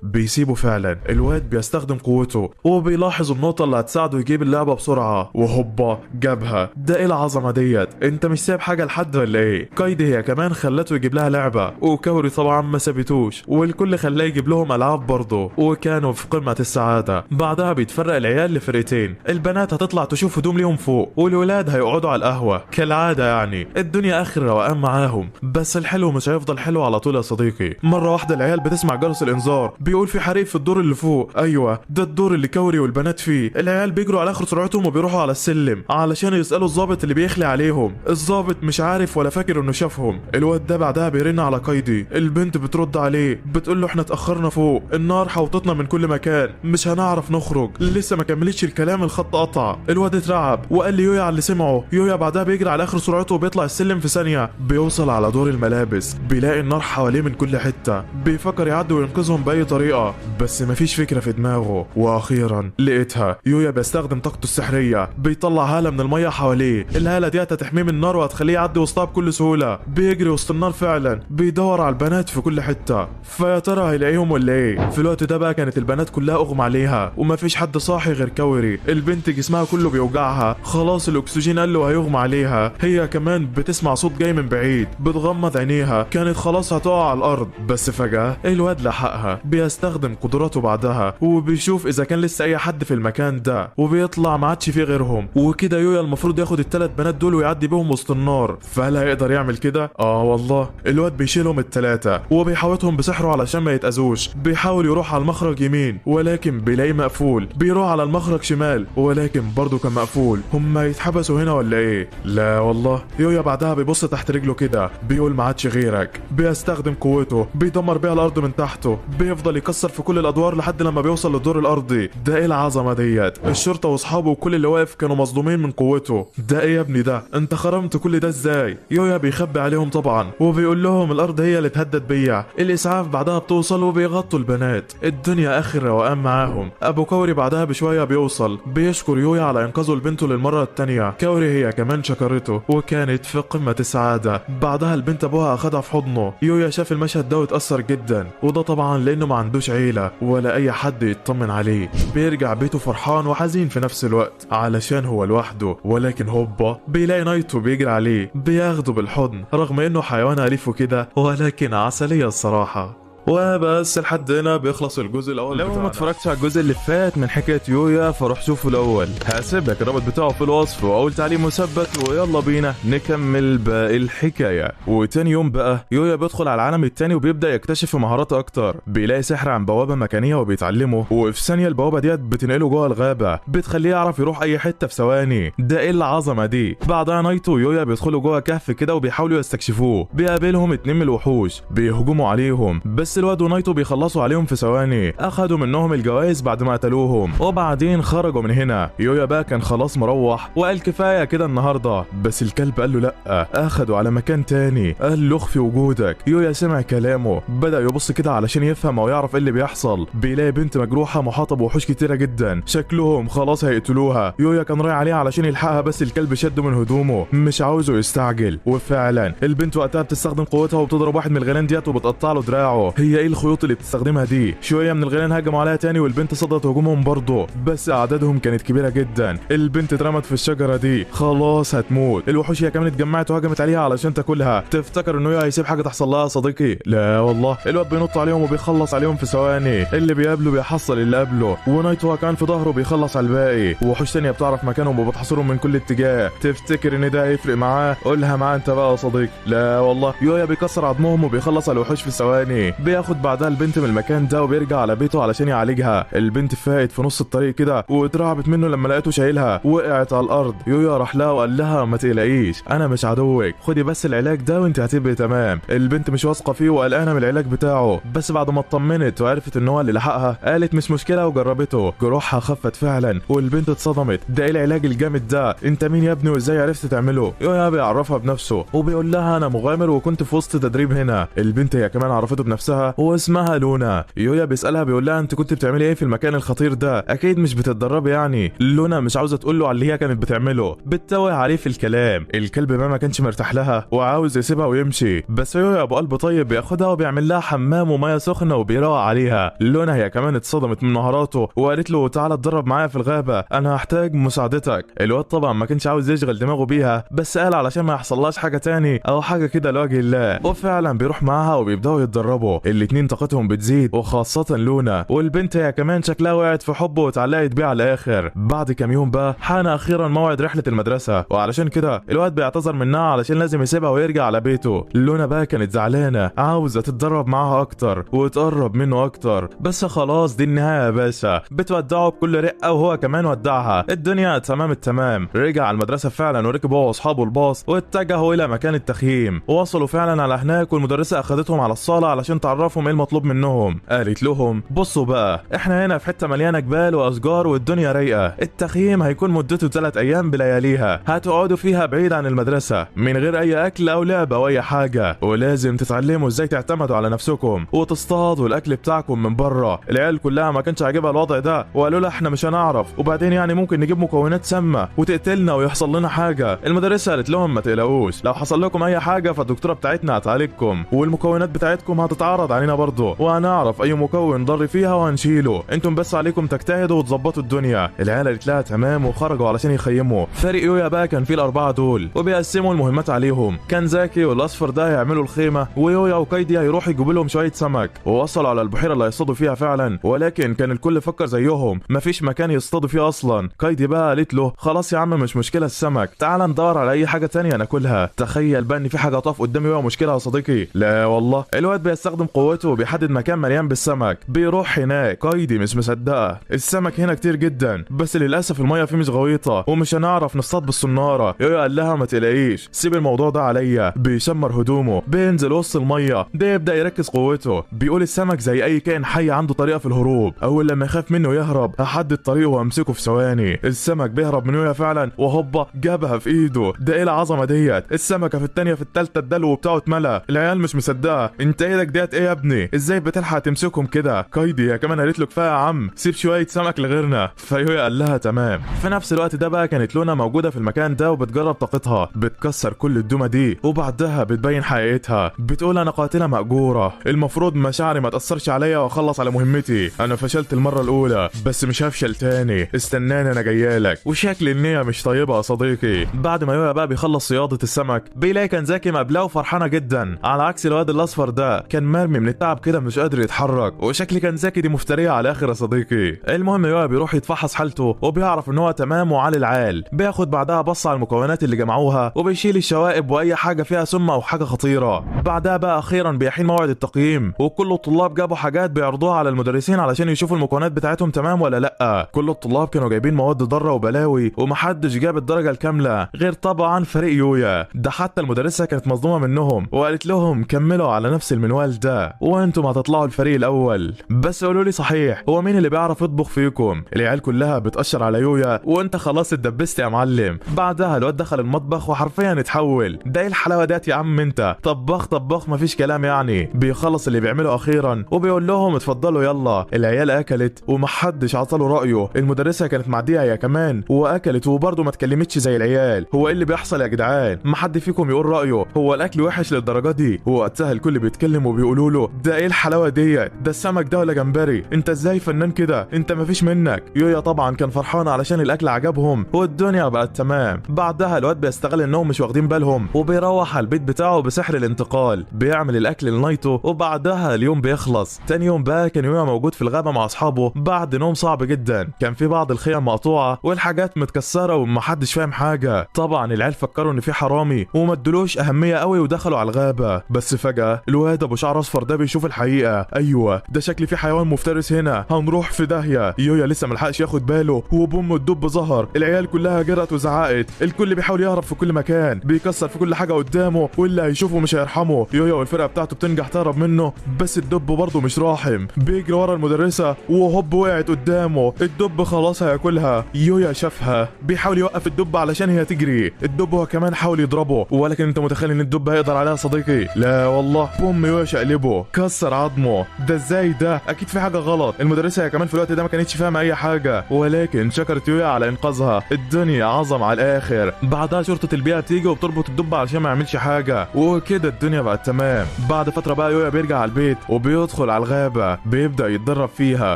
بيسيبه فعلا. الواد بيستخدم قوته وبيلاحظ النقطه اللي هتساعده يجيب اللعبه بسرعه، وهوبا جابها. ده ايه العظمه ديت؟ انت مش سايب حاجه لحد ولا ايه؟ كايدي هي كمان خلته يجيب لها لعبه، وكوري طبعا ما سابتوش، والكل خلاه يجيب لهم العاب برضه، وكانوا في قمه السعاده. بعدها بيتفرق العيال لفرقتين، البنات هتطلع تشوف هدوم ليهم فوق، والولاد هيقعدوا على القهوه كالعاده يعني. الدنيا اخر روقان معاهم. بس الحلو مش هيفضل حلو على طول يا صديقي. مره واحده العيال بتسمع جرس الانذار بيقول في حريق في الدور اللي فوق. ايوه ده الدور اللي كوري والبنات فيه. العيال بيجروا على اخر سرعتهم وبيروحوا على السلم علشان يسالوا الضابط اللي بيخلي عليهم. الضابط مش عارف ولا فاكر انه شافهم. الواد ده بعدها بيرن على كايدي. البنت بترد عليه بتقول له احنا اتاخرنا فوق، النار حوطتنا من كل مكان، مش هنعرف نخرج. لسه ما كملتش الكلام الخط قطع. الواد اترعب وقال لي يويا على اللي سمعه. يويا بعدها بيجري على اخر سرعته وبيطلع السلم في ثانيه. بيوصل على دور الملابس، بيلاقي النار حواليه من كل حته. بيفكر يعدي وينقذهم باي طريقه، بس مفيش فكره في دماغه. واخيرا لقيتها. يويا بيستخدم طاقته السحريه، بيطلع هاله من الميه حواليه. الهاله دي هتحميه من النار وهتخليه يعدي وسطها بكل سهوله. بيجري وسط النار فعلا، بيدور على البنات في كل حته. فيا ترى هيلاقيهم ولا ايه؟ في الوقت ده بقى كانت البنات كلها اغمى عليها، ومفيش حد صاحي غير كوري. البنت جسمها كله بيوجعها، خلاص الاكسجين قال له هيغمى عليها. هي كمان بتسمع صوت جاي من بعيد، بتغمض عينيها، كانت خلاص هتقع على الارض. بس فجاه الواد لحقها، بيستخدم قدراته بعدها، وبيشوف اذا كان لسه اي حد في المكان ده، وبيطلع ما عادش فيه غيرهم. وكده يويا المفروض ياخد ال3 بنات دول ويعدي بيهم وسط النار. فهل هيقدر يعمل كده؟ والله الواد بيشيلهم ال3 وبيحاوطهم بسحره علشان ما يتاذوش. بيحاول يروح على المخرج يمين ولكن بيلاقيه مقفول. بيروح على المخرج شمال ولكن برضه كان مقفول. هم يتحبسوا هنا ولا ايه؟ لا والله. يويا بعدها بيبص تحت رجله كده، بيقول ما عادش غيرك. بيستخدم قوته، بيدمر بيها الارض من تحته. بيفضل يكسر في كل الادوار لحد لما بيوصل للدور الارضي. ده ايه العظمه ديت؟ الشرطه واصحابه وكل اللي واقف كانوا مصدومين من قوته. ده ايه يا ابني ده؟ انت خرمت كل ده ازاي؟ يويا بيخبي عليهم طبعا، وبيقول لهم الارض هي اللي اتهدد بيا. الاسعاف بعدها بتوصل وبيغطوا البنات. الدنيا اخر روقان معاهم. ابو كوري بعدها بشويه بيوصل، بيشكر يويا على انقاذه لبنته للمره الثانيه. كوري هي كمان شكرته وكانت في قمه السعاده. بعدها البنت ابوها اخدها في حضنه. يويا شاف المشهد ده واتاثر جدا، وده طبعا لانه ما عندوش عيله ولا اي حد يطمن عليه. بيرجع بيته فرحان وحزين في نفس الوقت علشان هو لوحده. ولكن هوبا بيلاقي نايتو بيجري عليه، بياخده بالحضن رغم انه حيوان اليف وكده، ولكن عسليه الصراحه. وبس لحد هنا بيخلص الجزء الاول. لو ما اتفرجتش على الجزء اللي فات من حكايه يويا فروح شوفه الاول، هسيب لك الرابط بتاعه في الوصف واول تعليق مثبت. ويلا بينا نكمل باقي الحكايه. وتاني يوم بقى يويا بيدخل على العالم التاني وبيبدا يكتشف مهاراته اكتر. بيلاقي سحر عن بوابه مكانيه وبيتعلمه، وفي ثانيه البوابه ديت بتنقله جوه الغابه، بتخليه يعرف يروح اي حته في ثواني. ده ايه العظمه دي؟ بعدها نايتو ويويا بيدخلوا جوه كهف كده وبيحاولوا يستكشفوه. بيقابلهم 2 من الوحوش بيهجموا عليهم، بس الواد ونايتو بيخلصوا عليهم في ثواني. اخدوا منهم الجوائز بعد ما قتلوهم، وبعدين خرجوا من هنا. يويا بقى كان خلاص مروح وقال كفايه كده النهارده، بس الكلب قال له لا. اخده على مكان تاني، قال له اخفي وجودك. يويا سمع كلامه، بدا يبص كده علشان يفهم او يعرف ايه اللي بيحصل. بيلاقي بنت مجروحه محاطه بوحوش كتيره جدا، شكلهم خلاص هيقتلوها. يويا كان رايح عليها علشان يلحقها، بس الكلب شده من هدومه، مش عاوزه يستعجل. وفعلا البنت وقتها بتستخدم قوتها وبتضرب واحد من الغيلان ديت وبتقطع له دراعه. هي ايه الخيوط اللي بتستخدمها دي؟ شويه من الغيلان هجموا عليها تاني والبنت صدت هجومهم برضه، بس اعدادهم كانت كبيره جدا. البنت اترمت في الشجره دي خلاص هتموت. الوحوش هي كمان اتجمعت وهجمت عليها علشان تاكلها. تفتكر انه هيسيب حاجه تحصل لها يا صديقي؟ لا والله، الواد بينط عليهم وبيخلص عليهم في ثواني. اللي بيقابله بيحصل اللي قبله، ونايت هو كان في ظهره بيخلص على الباقي. وحوش تانيه بتعرف مكانهم وبتحصرهم من كل اتجاه. تفتكر ان ده هيفرق معاه؟ قولها معاه انت بقى يا صديقي. لا والله، يويا بيكسر عظمهم وبيخلص على الوحوش في ثواني. بياخد بعدها البنت من المكان ده وبيرجع على بيته علشان يعالجها. البنت فاقت في نص الطريق كده واترعبت منه لما لقيته شايلها، وقعت على الارض. يويا راح لها وقال لها ما تقلقيش، انا مش عدوك، خدي بس العلاج ده وانت هتبقي تمام. البنت مش واثقه فيه وقلقانه من العلاج بتاعه، بس بعد ما اطمنت وعرفت ان هو اللي لحقها قالت مش مشكله وجربته. جروحها خفت فعلا والبنت اتصدمت. ده ايه العلاج الجامد ده؟ انت مين يا ابني وازاي عرفت تعمله؟ يويا بيعرفها بنفسه وبيقول لها انا مغامر وكنت في وسط تدريب هنا. البنت هي كمان عرفته بنفسها واسمها لونا. يويا بيسالها بيقول لها انت كنت بتعملي ايه في المكان الخطير ده؟ اكيد مش بتتدربي يعني. لونا مش عاوزه تقول له على اللي هي كانت بتعمله، بتتوه عليه في الكلام. الكلب ما كانش مرتاح لها وعاوز يسيبها ويمشي، بس يويا ابو قلب طيب بياخدها وبيعمل لها حمام وميه سخنه وبيروق عليها. لونا هي كمان اتصدمت من مهاراته وقالت له تعالى اتدرب معايا في الغابه، انا هحتاج مساعدتك. الواد طبعا ما كانش عاوز يشغل دماغه بيها، بس قال علشان ما يحصلهاش حاجه تاني او حاجه كده لوجه الله. وفعلا بيروح معاها وبيبداوا يتدربوا. الاتنين طاقتهم بتزيد وخاصه لونا، والبنت هي كمان شكلها وقعت في حبه واتعلقت بيه على الاخر. بعد كام يوم بقى حان اخيرا موعد رحله المدرسه، وعلشان كده الواد بيعتذر منها علشان لازم يسيبها ويرجع على بيته. لونا بقى كانت زعلانه عاوزه تتدرب معاها اكتر وتقرب منه اكتر، بس خلاص دي النهايه يا باشا. بتودعه بكل رقه وهو كمان ودعها. الدنيا تمام التمام. رجع على المدرسه فعلا وركب هو واصحابه الباص واتجهوا الى مكان التخييم. وصلوا فعلا على هناك والمدرسه اخذتهم على الصاله علشان تعرفهم ايه المطلوب منهم. قالت لهم بصوا بقى، احنا هنا في حته مليانه جبال واشجار والدنيا رايقه. التخييم هيكون مدته 3 ايام بلياليها، هتقعدوا فيها بعيد عن المدرسه من غير اي اكل او لعبه او اي حاجه، ولازم تتعلموا ازاي تعتمدوا على نفسكم وتصطادوا الاكل بتاعكم من بره. العيال كلها ما كانش عاجبها الوضع ده وقالوا لها احنا مش هنعرف، وبعدين يعني ممكن نجيب مكونات سامه وتقتلنا ويحصل لنا حاجه. المدرسه قالت لهم ما تقلقوش، لو حصل لكم اي حاجه فالدكتوره بتاعتنا هتعالجكم والمكونات بتاعتكم هتتعرض علينا برضه، وهنعرف اي مكون ضر فيها وهنشيله. انتم بس عليكم تجتهدوا وتظبطوا الدنيا. العيال قالت لها تمام وخرجوا علشان يخيموا. فريق يويا بقى كان فيه الاربعه دول وبيقسموا المهمات عليهم. كان زاكي والاصفر ده هيعملوا الخيمه، ويويا وكايدي هيروحوا يجيبوا لهم شويه سمك. ووصلوا على البحيره اللي هيصطادوا فيها فعلا، ولكن كان الكل فكر زيهم مفيش مكان يصطادوا فيه اصلا. كايدي بقى قالت له خلاص يا عم مش مشكله السمك، تعال ندور على اي حاجه تانية ناكلها. تخيل بقى ان في حاجه هتقف قدامي وهي مشكله يا صديقي. لا والله، الواد بيستخدم قوته وبيحدد مكان مليان بالسمك. بيروح هناك. كايدي مش مصدقه، السمك هنا كتير جدا بس للاسف الميه فيه مش غويطه ومش هنعرف نصطاد بالصناره. يويا قال لها ما تقلقيش، سيب الموضوع ده عليا. بيشمر هدومه، بينزل وسط الميه، بيبدا يركز قوته. بيقول السمك زي اي كائن حي عنده طريقه في الهروب، اول لما يخاف منه يهرب هحدد طريقه وامسكه في ثواني. السمك بيهرب من يويا فعلا وهوبا جابها في ايده. ده ايه العظمه ديت؟ السمكه في الثانيه في الثالثه الدلو بتاعه اتملى. العيال مش مصدقه، انت ايدك ديت ايه يا ابني؟ ازاي بتلحق تمسكهم كده؟ كايدي هي كمان قالت له كفايه يا عم، سيب شويه سمك لغيرنا. فيويا قال لها تمام. في نفس الوقت ده بقى كانت لونا موجوده في المكان ده وبتجرب طاقتها، بتكسر كل الدومه دي وبعدها بتبين حقيقتها. بتقول انا قاتله مأجوره، المفروض مشاعري ما تاثرش عليا واخلص على مهمتي. انا فشلت المره الاولى بس مش هفشل تاني، استناني انا جايالك. وشكل النيه مش طيبه يا صديقي. بعد ما يويا بقى بيخلص صياده السمك بيلاقي كان زاكي مقابلاه وفرحانه جدا، على عكس الواد الاصفر ده كان مرمي من التعب كده مش قادر يتحرك. وشكل كان زاكي دي مفتريه على الاخر يا صديقي. المهم يويا بيروح يتفحص حالته وبيعرف ان هو تمام وعلى العال. بياخد بعدها بص على المكونات اللي جمعوها وبيشيل الشوائب واي حاجه فيها سم او حاجه خطيره. بعدها بقى اخيرا بيحين موعد التقييم، وكل الطلاب جابوا حاجات بيعرضوها على المدرسين علشان يشوفوا المكونات بتاعتهم تمام ولا لا. كل الطلاب كانوا جايبين مواد ضاره وبلاوي ومحدش جاب الدرجه الكامله غير طبعا فريق يويا. ده حتى المدرسه كانت مصدومه منهم وقالت لهم كملوا على نفس المنوال ده وانتم هتطلعوا الفريق الاول. بس قولوا لي صحيح، هو مين اللي بيعرف يطبخ فيكم؟ العيال كلها بتأشر على يويا وانت خلاص اتدبست يا معلم. بعدها الواد دخل المطبخ وحرفيا اتحول. ده ايه الحلاوه ديت يا عم؟ انت طباخ مفيش كلام يعني. بيخلص اللي بيعمله اخيرا وبيقول لهم اتفضلوا يلا. العيال اكلت ومحدش عطاله رايه. المدرسه كانت معديه هي كمان واكلت وبرضه ما اتكلمتش زي العيال. هو ايه اللي بيحصل يا جدعان؟ ما حد فيكم يقول رايه؟ هو الاكل وحش للدرجه دي؟ ووقتها الكل بيتكلم وبيقولوا بيقولوا ده ايه الحلاوه دي، ده السمك ده ولا جمبري، انت ازاي فنان كده، انت مفيش منك. يويا طبعا كان فرحان علشان الاكل عجبهم والدنيا بقت تمام. بعدها الواد بيستغل انهم مش واخدين بالهم وبيروح على البيت بتاعه بسحر الانتقال، بيعمل الاكل لنايتو وبعدها اليوم بيخلص. تاني يوم بقى كان يويا موجود في الغابه مع اصحابه بعد نوم صعب جدا، كان في بعض الخيام مقطوعه والحاجات متكسره ومحدش فاهم حاجه. طبعا العيال فكروا ان في حرامي وما ادولوش اهميه قوي ودخلوا على الغابه. بس فجاه الواد ابو شعر اصفر ده بيشوف الحقيقه، ايوه ده شكل في حيوان مفترس هنا، هنروح في داهيه. يويا لسه ملحقش ياخد باله وبوم الدب ظهر، العيال كلها جرت وزعقت، الكل بيحاول يهرب في كل مكان، بيكسر في كل حاجه قدامه واللي هيشوفه مش هيرحمه. يويا والفرقه بتاعته بتنجح تهرب منه بس الدب برضه مش راحم، بيجري ورا المدرسه وهوب وقعت قدامه، الدب خلاص هياكلها. يويا شافها بيحاول يوقف الدب علشان هي تجري، الدب هو كمان حاول يضربه، ولكن انت متخيل ان الدب هيقدر عليها صديقي؟ لا والله، بوم يويا شقلبه كسر عظمه. ده ازاي ده؟ اكيد في حاجه غلط. المدرسه هي كمان في الوقت ده ما كانتش فاهمه اي حاجه، ولكن شكرت يويا على انقاذها. الدنيا عظم على الاخر. بعدها شرطه البيئه بتيجي وبتربط الدب علشان ما يعملش حاجه، وكده الدنيا بقت تمام. بعد فتره بقى يويا بيرجع على البيت وبيدخل على الغابه، بيبدا يتدرب فيها،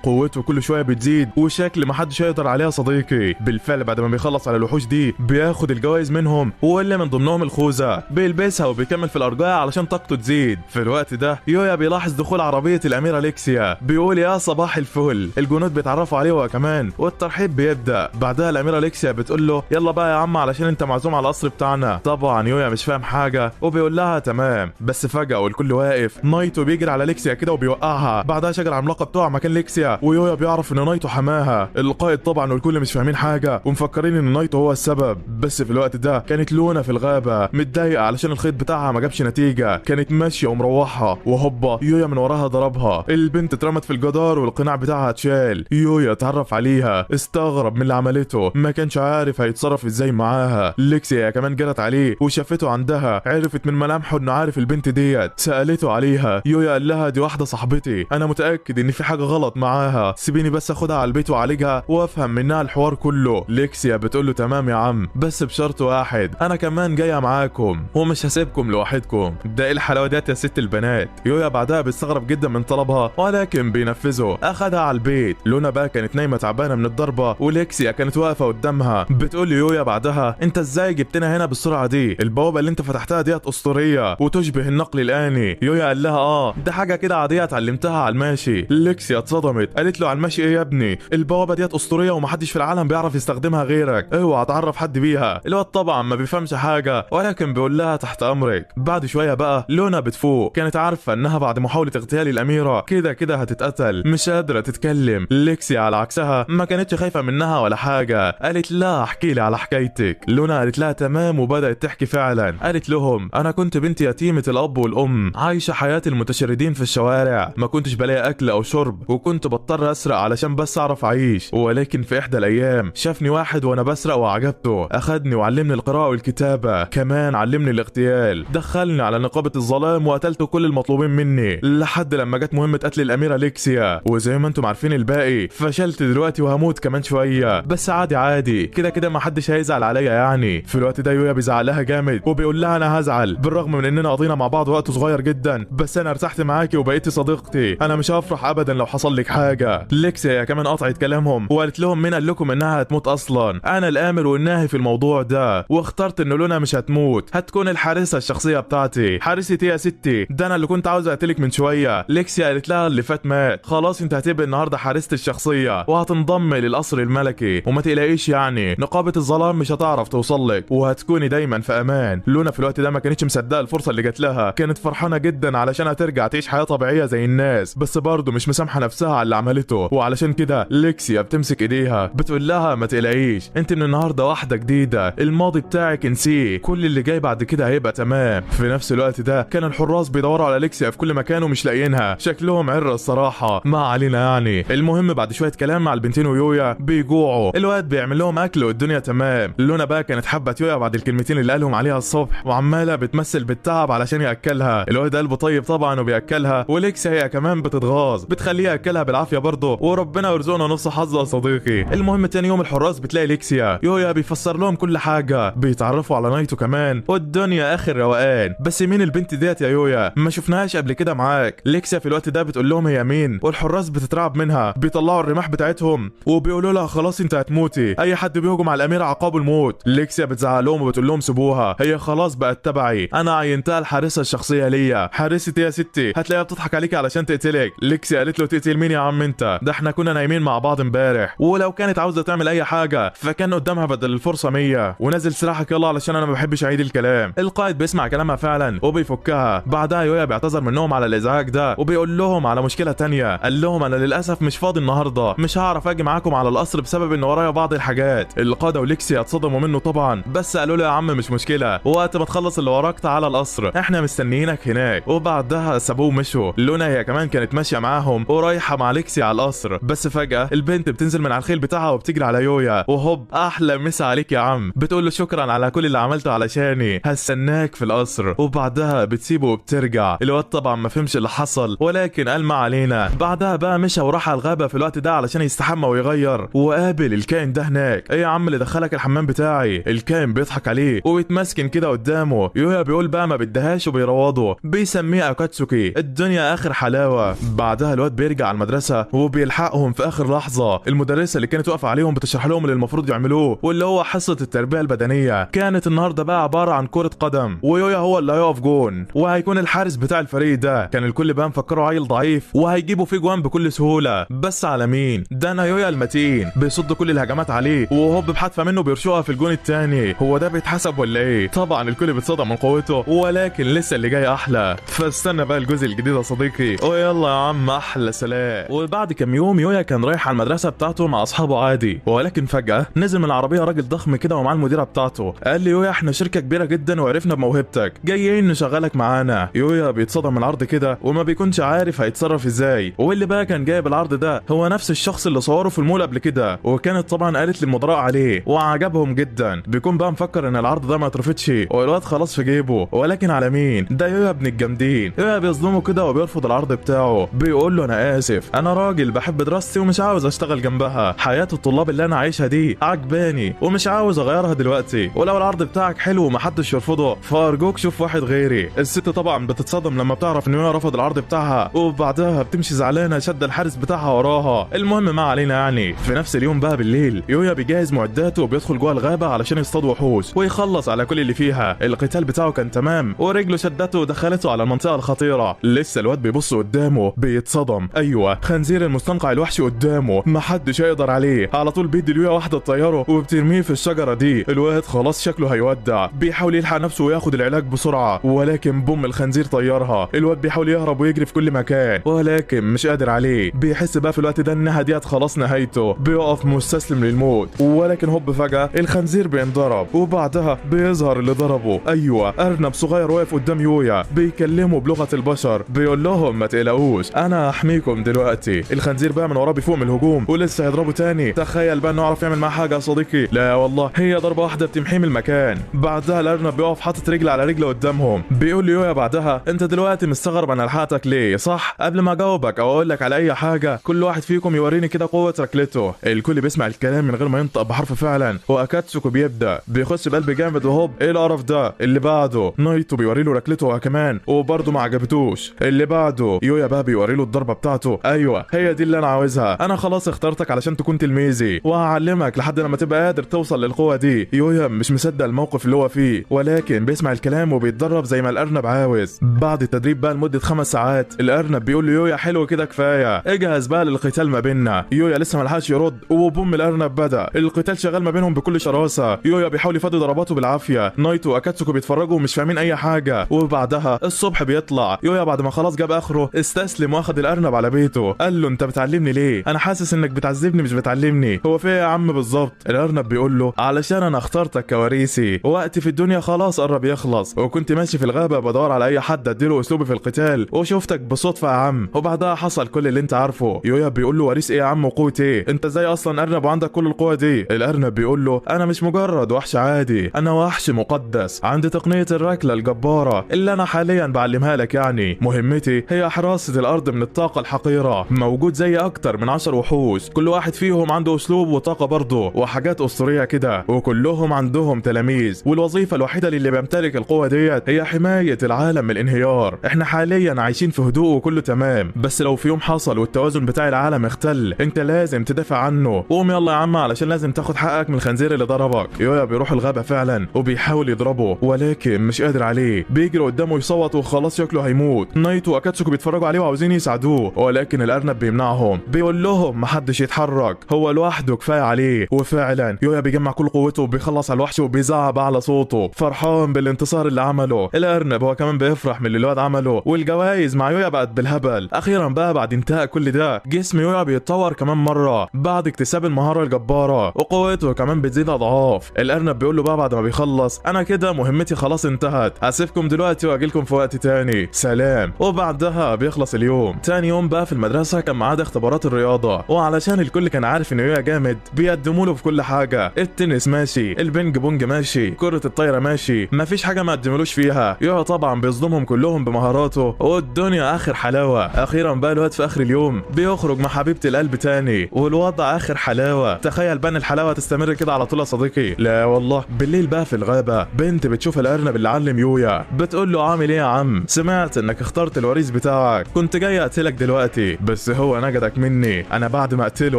قوته كل شويه بتزيد وشكل ما حدش هيقدر عليها صديقي. بالفعل بعد ما بيخلص على الوحوش دي بياخد الجوائز منهم، واللي من ضمنهم الخوذه، بيلبسها وبيكمل في الارجاء علشان طاقته تزيد. في الوقت ده يويا بيلاحظ دخول عربيه الاميره ليكسيا، بيقول يا صباح الفل. الجنود بيتعرفوا عليه هو كمان والترحيب بيبدا. بعدها الاميره ليكسيا بتقول له يلا بقى يا عم علشان انت معزوم على القصر بتاعنا. طبعا يويا مش فاهم حاجه وبيقول لها تمام، بس فجاه والكل واقف نايتو بيجري على ليكسيا كده وبيوقعها. بعدها شجره عملاقه بتقع مكان ليكسيا ويويا بيعرف ان نايتو حماها. القائد طبعا والكل مش فاهمين حاجه ومفكرين ان نايتو هو السبب. بس في الوقت ده كانت لونا في الغابه متضايقه علشان الخيط بتاعها ما جابش نتيجه، كانت ماشيه ومروحه وهوبا يويا من وراها ضربها، البنت اترمت في الجدار والقناع بتاعها اتشال. يويا اتعرف عليها، استغرب من اللي عملته، ما كانش عارف هيتصرف ازاي معاها. ليكسيا كمان جرت عليه وشافته عندها، عرفت من ملامحه انه عارف البنت ديت، سالته عليها. يويا قال لها دي واحده صاحبتي، انا متاكد ان في حاجه غلط معاها، سيبيني بس اخدها على البيت واعالجها وافهم منها الحوار كله. ليكسيا بتقول له تمام يا عم، بس بشرط واحد، انا كمان جايه معاكم ومش هسيبكم لوحدكم. ده ايه الحلاوه ديت يا ست البنات؟ يويا بعدها بيستغرب جدا من طلبها ولكن بينفذه، اخدها على البيت. لونا بقى كانت نايمه تعبانه من الضربه وليكسيا كانت واقفه قدامها، بتقول ليويا بعدها انت ازاي جبتنا هنا بالسرعه دي؟ البوابه اللي انت فتحتها ديت اسطوريه وتشبه النقل الاني. يويا قال لها ده حاجه كده عاديه اتعلمتها على الماشي. ليكسيا اتصدمت، قالت له على الماشي ايه يا ابني؟ البوابه ديت اسطوريه ومحدش في العالم بيعرف يستخدمها غيرك، اوعى تعرف حد بيها. الواد طبعا ما بيفهمش حاجه ولكن بيقول لها تحت امرك. بعد شويه بقى لونا بتفوق، كانت عارفه انها بعد محاوله اغتيال الاميره كده كده هتتقتل، مش قادره تتكلم. ليكسيا على عكسها ما كانتش خايفه منها ولا حاجه، قالت لا احكي لي على حكايتك. لونا قالت لها تمام وبدات تحكي فعلا. قالت لهم انا كنت بنت يتيمه الاب والام، عايشه حياه المتشردين في الشوارع، ما كنتش بلاقي اكل او شرب وكنت بضطر اسرق علشان بس اعرف اعيش. ولكن في احدى الايام شافني واحد وانا بسرق وعجبته، اخدني وعلمني القراءه والكتابه، كمان علمني الاغتيال، دخلني على نقابه الظلام وقتلت كل المطلوبين مني لحد لما جت مهمه قتل الاميره ليكسيا. وزي ما انتم عارفين الباقي، فشلت دلوقتي وهموت كمان شويه، بس عادي عادي كده كده ما حدش هيزعل عليا يعني. في الوقت ده يويا بيزعل لها جامد وبيقول لها انا هزعل بالرغم من اننا قضينا مع بعض وقت صغير جدا، بس انا ارتحت معاكي وبقيتي صديقتي، انا مش هفرح ابدا لو حصل لك حاجه. ليكسيا كمان قطعت كلامهم وقالت لهم مين قال لكم انها هتموت اصلا؟ انا الامر والناهي في الموضوع ده، واخترت ان لونا مش هتموت، هتكون الحارسه الشخصيه بتاعتي. حارستي يا ستي؟ ده انا اللي كنت عاوز اقتلك من شويه. ليكسيا قالت لها اللي فات مات، خلاص انت هتبقى النهارده حارستي الشخصيه وهتنضم للقصر الملكي، وما تقلقيش يعني نقابه الظلام مش هتعرف توصل لك وهتكوني دايما في امان. لونا في الوقت ده ما كانتش مصدقه الفرصه اللي جات لها، كانت فرحانه جدا علشان هترجع تعيش حياه طبيعيه زي الناس، بس برضه مش مسامحه نفسها على اللي عملته. وعلشان كده ليكسيا بتمسك ايديها بتقول لها ما تقلقيش، انت من النهارده واحده جديده، الماضي بتاعك انسيه، كل اللي جاي بعد كده هيبقى تمام. في نفس الوقت ده كان الحراس بيدوروا على ليكسيا في كل مكان ومش لاقيينها، شكلهم عرة الصراحه، ما علينا يعني. المهم بعد شويه كلام مع البنتين ويويا بيجوعوا، الواد بيعمل لهم اكل والدنيا تمام. لونا بقى كانت حابه يويا بعد الكلمتين اللي قالهم عليها الصبح وعماله بتمثل بالتعب علشان ياكلها. الواد قلبه طيب طبعا وبياكلها، وليكسيا هي كمان بتتغاظ بتخليها ياكلها بالعافيه برضه، وربنا يرزقنا نص حظ يا صديقي. المهم تاني يوم الحراس بتلاقي ليكسيا، يويا بيفسر لهم كل حاجه، بيتعرفوا على نايتو كمان والدنيا اخر روقان. بس مين البنت ديت يا يويا؟ ما شفناهاش قبل كده معاك. ليكسيا في الوقت ده بتقول لهم هي مين، والحراس بتترعب منها، بيطلعوا الرماح بتاعتهم وبيقولوا لها خلاص انت هتموتي، اي حد بيهجم على الاميره عقابه الموت. ليكسيا بتزعق لهم وبتقول لهم سيبوها، هي خلاص بقت تبعي، انا عينتها الحارسه الشخصيه ليا. حارستي يا ستي، هتلاقيها بتضحك عليكي علشان تقتلك. ليكسيا قالت له تقتل مين يا عم انت، ده احنا كنا نايمين مع بعض امبارح، ولو كانت عاوزه تعمل اي حاجه فكان قدامها بدل الفرصه 100. ونزل سلاحك يلا علشان انا ما بحبش اعيد الكلام. القائد بيسمع كلامها فعلا وبيفكها. بعدها يويا بيعتذر منهم على الازعاج ده وبيقول لهم على مشكله تانية. قال لهم انا للاسف مش فاضي النهارده، مش هعرف اجي معاكم على القصر بسبب ان ورايا بعض الحاجات. القاده وليكسيا اتصدموا منه طبعا، بس قالوا له يا عم مش مشكله، وقت ما تخلص اللي وراك تعالى القصر، احنا مستنيينك هناك. وبعدها سابوه ومشوا. لونا هي كمان كانت ماشيه معاهم ورايحه مع ليكسيا على القصر، بس فجاه البنت بتنزل من على الخيل بتاعها وبتجري على يويا، وهوب احلى مسا عليك يا عم، بتقول له شكرا على كل اللي عملته علشاني، هستناك في القصر. وبعدها بتسيبه وبترجع. الواد طبعا ما فهمش اللي حصل ولكن قال ما علينا. بعدها بقى مشى وراح على الغابه في الوقت ده علشان يستحمى ويغير، وقابل الكائن ده هناك. ايه يا عم اللي دخلك الحمام بتاعي؟ الكائن بيضحك عليه وبيتمسكن كده قدامه. يويا بيقول بقى ما بدهاش وبيروضه، بيسميه اكاتسوكي، الدنيا اخر حلاوه. بعدها الواد بيرجع على المدرسه وبيلحقهم في اخر لحظه. المدرسه اللي كانت واقفه عليهم بتشرح لهم اللي المفروض يعملوه، واللي هو حصه التربيه البدنيه. كانت النهارده بقى عباره عن كره قدم، ويويا هو اللي هيقف جون وهيكون الحارس بتاع الفريق ده. كان الكل بقى مفكره عيل ضعيف وهيجيبوا فيه جوان بكل سهوله، بس على مين؟ ده انا يويا المتين بيصد كل الهجمات عليه، وهوب بحدفه منه بيرشقها في الجون الثاني. هو ده بيتحسب ولا ايه؟ طبعا الكل بيتصدم من قوته، ولكن لسه اللي جاي احلى، فاستنى بقى الجزء الجديد يا صديقي. ويلا يا عم احلى سلام. وبعد كام يوم يويا كان رايح على المدرسه بتاعته مع اصحابه عادي، ولكن فجاه نزل من العربيه راجل ضخم كده ومعاه المديره بتاعته. قال لي يويا احنا شركه كبيره جدا وعرفنا بموهبتك، جايين نشغلك معانا. يويا بيتصدم من العرض كده وما بيكونش عارف هيتصرف ازاي. واللي بقى كان جايب العرض ده هو نفس الشخص اللي صوره في المول قبل كده، وكانت طبعا قالت للمدراء عليه وعجبهم جدا. بيكون بقى مفكر ان العرض ده ما اترفضش والواد خلاص في جيبه، ولكن على مين؟ ده يويا ابن الجامدين. يويا بيظلمه كده وبيرفض العرض بتاعه، بيقول له انا اسف، انا راجل بحب دراستي ومش عاوز اشتغل جنبها، حياه الطلاب اللي انا عايشها دي عجباني ومش عاوز اغيرها دلوقتي، ولو العرض بتاعك حلو ومحدش يرفضه فارجوك شوف واحد غيري. الست طبعا بتتصدم لما بتعرف ان يويا رفض العرض بتاعها، وبعدها بتمشي زعلانه شد الحارس بتاعها وراها. المهم ما علينا يعني. في نفس اليوم بقى بالليل يويا بيجهز معداته وبيدخل جوه الغابه علشان يصطاد وحوش ويخلص على كل اللي فيها. القتال بتاعه كان تمام ورجله شدته ودخلته على المنطقه الخطيره. لسه الواد بيبص قدامه بيتصدم، ايوه خنزير المستنقع الوحشي قدامه، محدش هيقدر عليه. على طول بيدي ليويا واحده تطيره وبترميه في الشجره دي. الواد خلاص شكله هيودع، بيحاول يلحق نفسه وياخد العلاج بسرعه، ولكن بوم الخنزير طيرها. الواد بيحاول يهرب ويجري في كل مكان ولكن مش قادر عليه. بيحس بقى في الوقت ده انها ديت خلاص نهايته، بيقف مستسلم للموت. ولكن هوب فجاه الخنزير بينضرب، وبعدها بيظهر اللي ضربه. ايوه ارنب صغير واقف قدام يويا بيكلمه بلغه البشر، بيقول لهم ما تقلقوش انا هحميكم دلوقتي. الخنزير بقى من وراه بيفوق من الهجوم ولسه هيضربه تاني. تخيل بقى انه يعرف يعمل معاه حاجه يا صديقي؟ لا والله هي ضربه واحده بتمحيه من المكان. بعدها الارنب بيقف حاطط رجل على رجل قدامهم، بيقول ليويا بعدها انت دلوقتي مستغرب انا لحقتك ليه صح؟ قبل ما اجاوبك او اقول لك على اي حاجه كل واحد فيكم يوريني كده قوه ركلته. الكل بيسمع الكلام من غير ما ينطق بحرف فعلا، واكاتسوكو بيبدا بيخش بقلب جامد وهوب ايه القرف ده؟ اللي بعده نايتو بيوري له ركلته هو كمان وبرده ما عجبتوش. اللي بعده يويا بقى بيوري له الضربه بتاعته، ايوه هي دي اللي انا عاوزها، انا خلاص اخترتك علشان تكون تلميذي وهعلمك لحد لما تبقى قادر توصل للقوه دي. يويا مش مصدق الموقف اللي هو فيه ولكن بيسمع الكلام وبيتدرب زي ما الارنب عاوز. بعد التدريب بقى لمده 5 ساعات الارنب بيقول له يويا حلو كده كفايه، اجهز بقى للقتال ما بيننا. يويا لسه ملحقش يرد وبوم الارنب بدا. القتال شغال ما بينهم بكل شراسه، يويا بيحاول يفادي ضرباته بالعافيه، نايتو واكاتسوكو بيتفرجوا ومش فاهمين اي حاجه. وبعدها الصبح بيطلع يويا بعد ما خلاص جاب اخره استسلم واخد الارنب على بيته. قال له انت بتعلمني ليه؟ انا حاسس انك بتعذبني مش بتعلمني. هو في ايه يا عم بالظبط؟ الارنب بيقول له علشان انا اخترتك كواريثي، وقتي في الدنيا خلاص قرب يخلص، وكنت ماشي في الغابه بدور على اي حد اديله اسلوبي في القتال وشفتك بالصدفه يا عم، وبعدها حصل كل اللي انت عارفه. يويا بيقول له وريث ايه يا عم وقوه ايه؟ انت ازاي اصلا ارنب وعندك كل القوه دي؟ الارنب بيقول له انا مش مجرد وحش عادي، انا وحش مقدس عندي تقنيه الركله الجباره اللي انا حاليا بعلمها لك. يعني مهمتي هي حراسه الارض من الطاقه الحقيره. موجود زي اكتر من 10 وحوش، كل واحد فيهم عنده اسلوب وطاقه برضه وحاجات اسطوريه كده، وكلهم عندهم تلاميذ، والوظيفه الوحيده اللي بيمتلك القوه ديت هي حمايه العالم من الانهيار. احنا حاليا عايشين في هدوء وكله تمام، بس لو في يوم حصل والتوازن بتاع العالم اختل انت لازم تدافع عنه. قوم يلا يا عم علشان لازم تاخد حقك من الخنزير اللي ضربك. يويا بيروح الغابة فعلا وبيحاول يضربه ولكن مش قادر عليه، بيجري قدامه يصوت وخلاص ياكله هيموت. نايتو واكاتسوكو بيتفرجوا عليه وعاوزين يساعدوه ولكن الارنب بيمنعهم، بيقول لهم محدش يتحرك، هو لوحده كفايه عليه. وفعلا يويا بيجمع كل قوته وبيخلص على الوحش وبيزعق باعلى صوته فرحان بالانتصار اللي عمله. الارنب هو كمان بيفرح من اللي الواد عمله، والجوائز مع يويا بقت بالهبل. اخيرا بقى بعد انتهاء كل ده جسم يويا بيتطور كمان مره بعد اكتساب المهاره الجباره وقوته كمان بتزيد اضعاف. الارنب بيقول له بقى بعد ما بيخلص انا كده مهمتي خلاص انتهت، هسيبكم دلوقتي واجيلكم في وقت تاني، سلام. وبعدها بيخلص اليوم. تاني يوم بقى في المدرسه كان معاد اختبارات الرياضه، وعلشان الكل كان عارف ان يويا جامد بيقدموا له في كل حاجه، التنس ماشي، البينج بونج ماشي، كره الطايره ماشي، مفيش حاجه ما قدملوش فيها. يويا طبعا بيصدمهم كلهم بمهاراته والدنيا اخر حلاوه. اخيرا بقى الواد في اخر اليوم بيخرج مع حبيبه القلب تاني والوضع اخر حلاوه. تخيل بقى ان الحلاوه تستمر كده على طول يا صديقي. لا والله. بالليل بقى في الغابه بنت بتشوف الارنب اللي علم يويا، بتقول له عامل ايه يا عم، سمعت انك اخترت الوريث بتاعك، كنت جاي اقتلك دلوقتي بس هو نجدك مني، انا بعد ما اقتله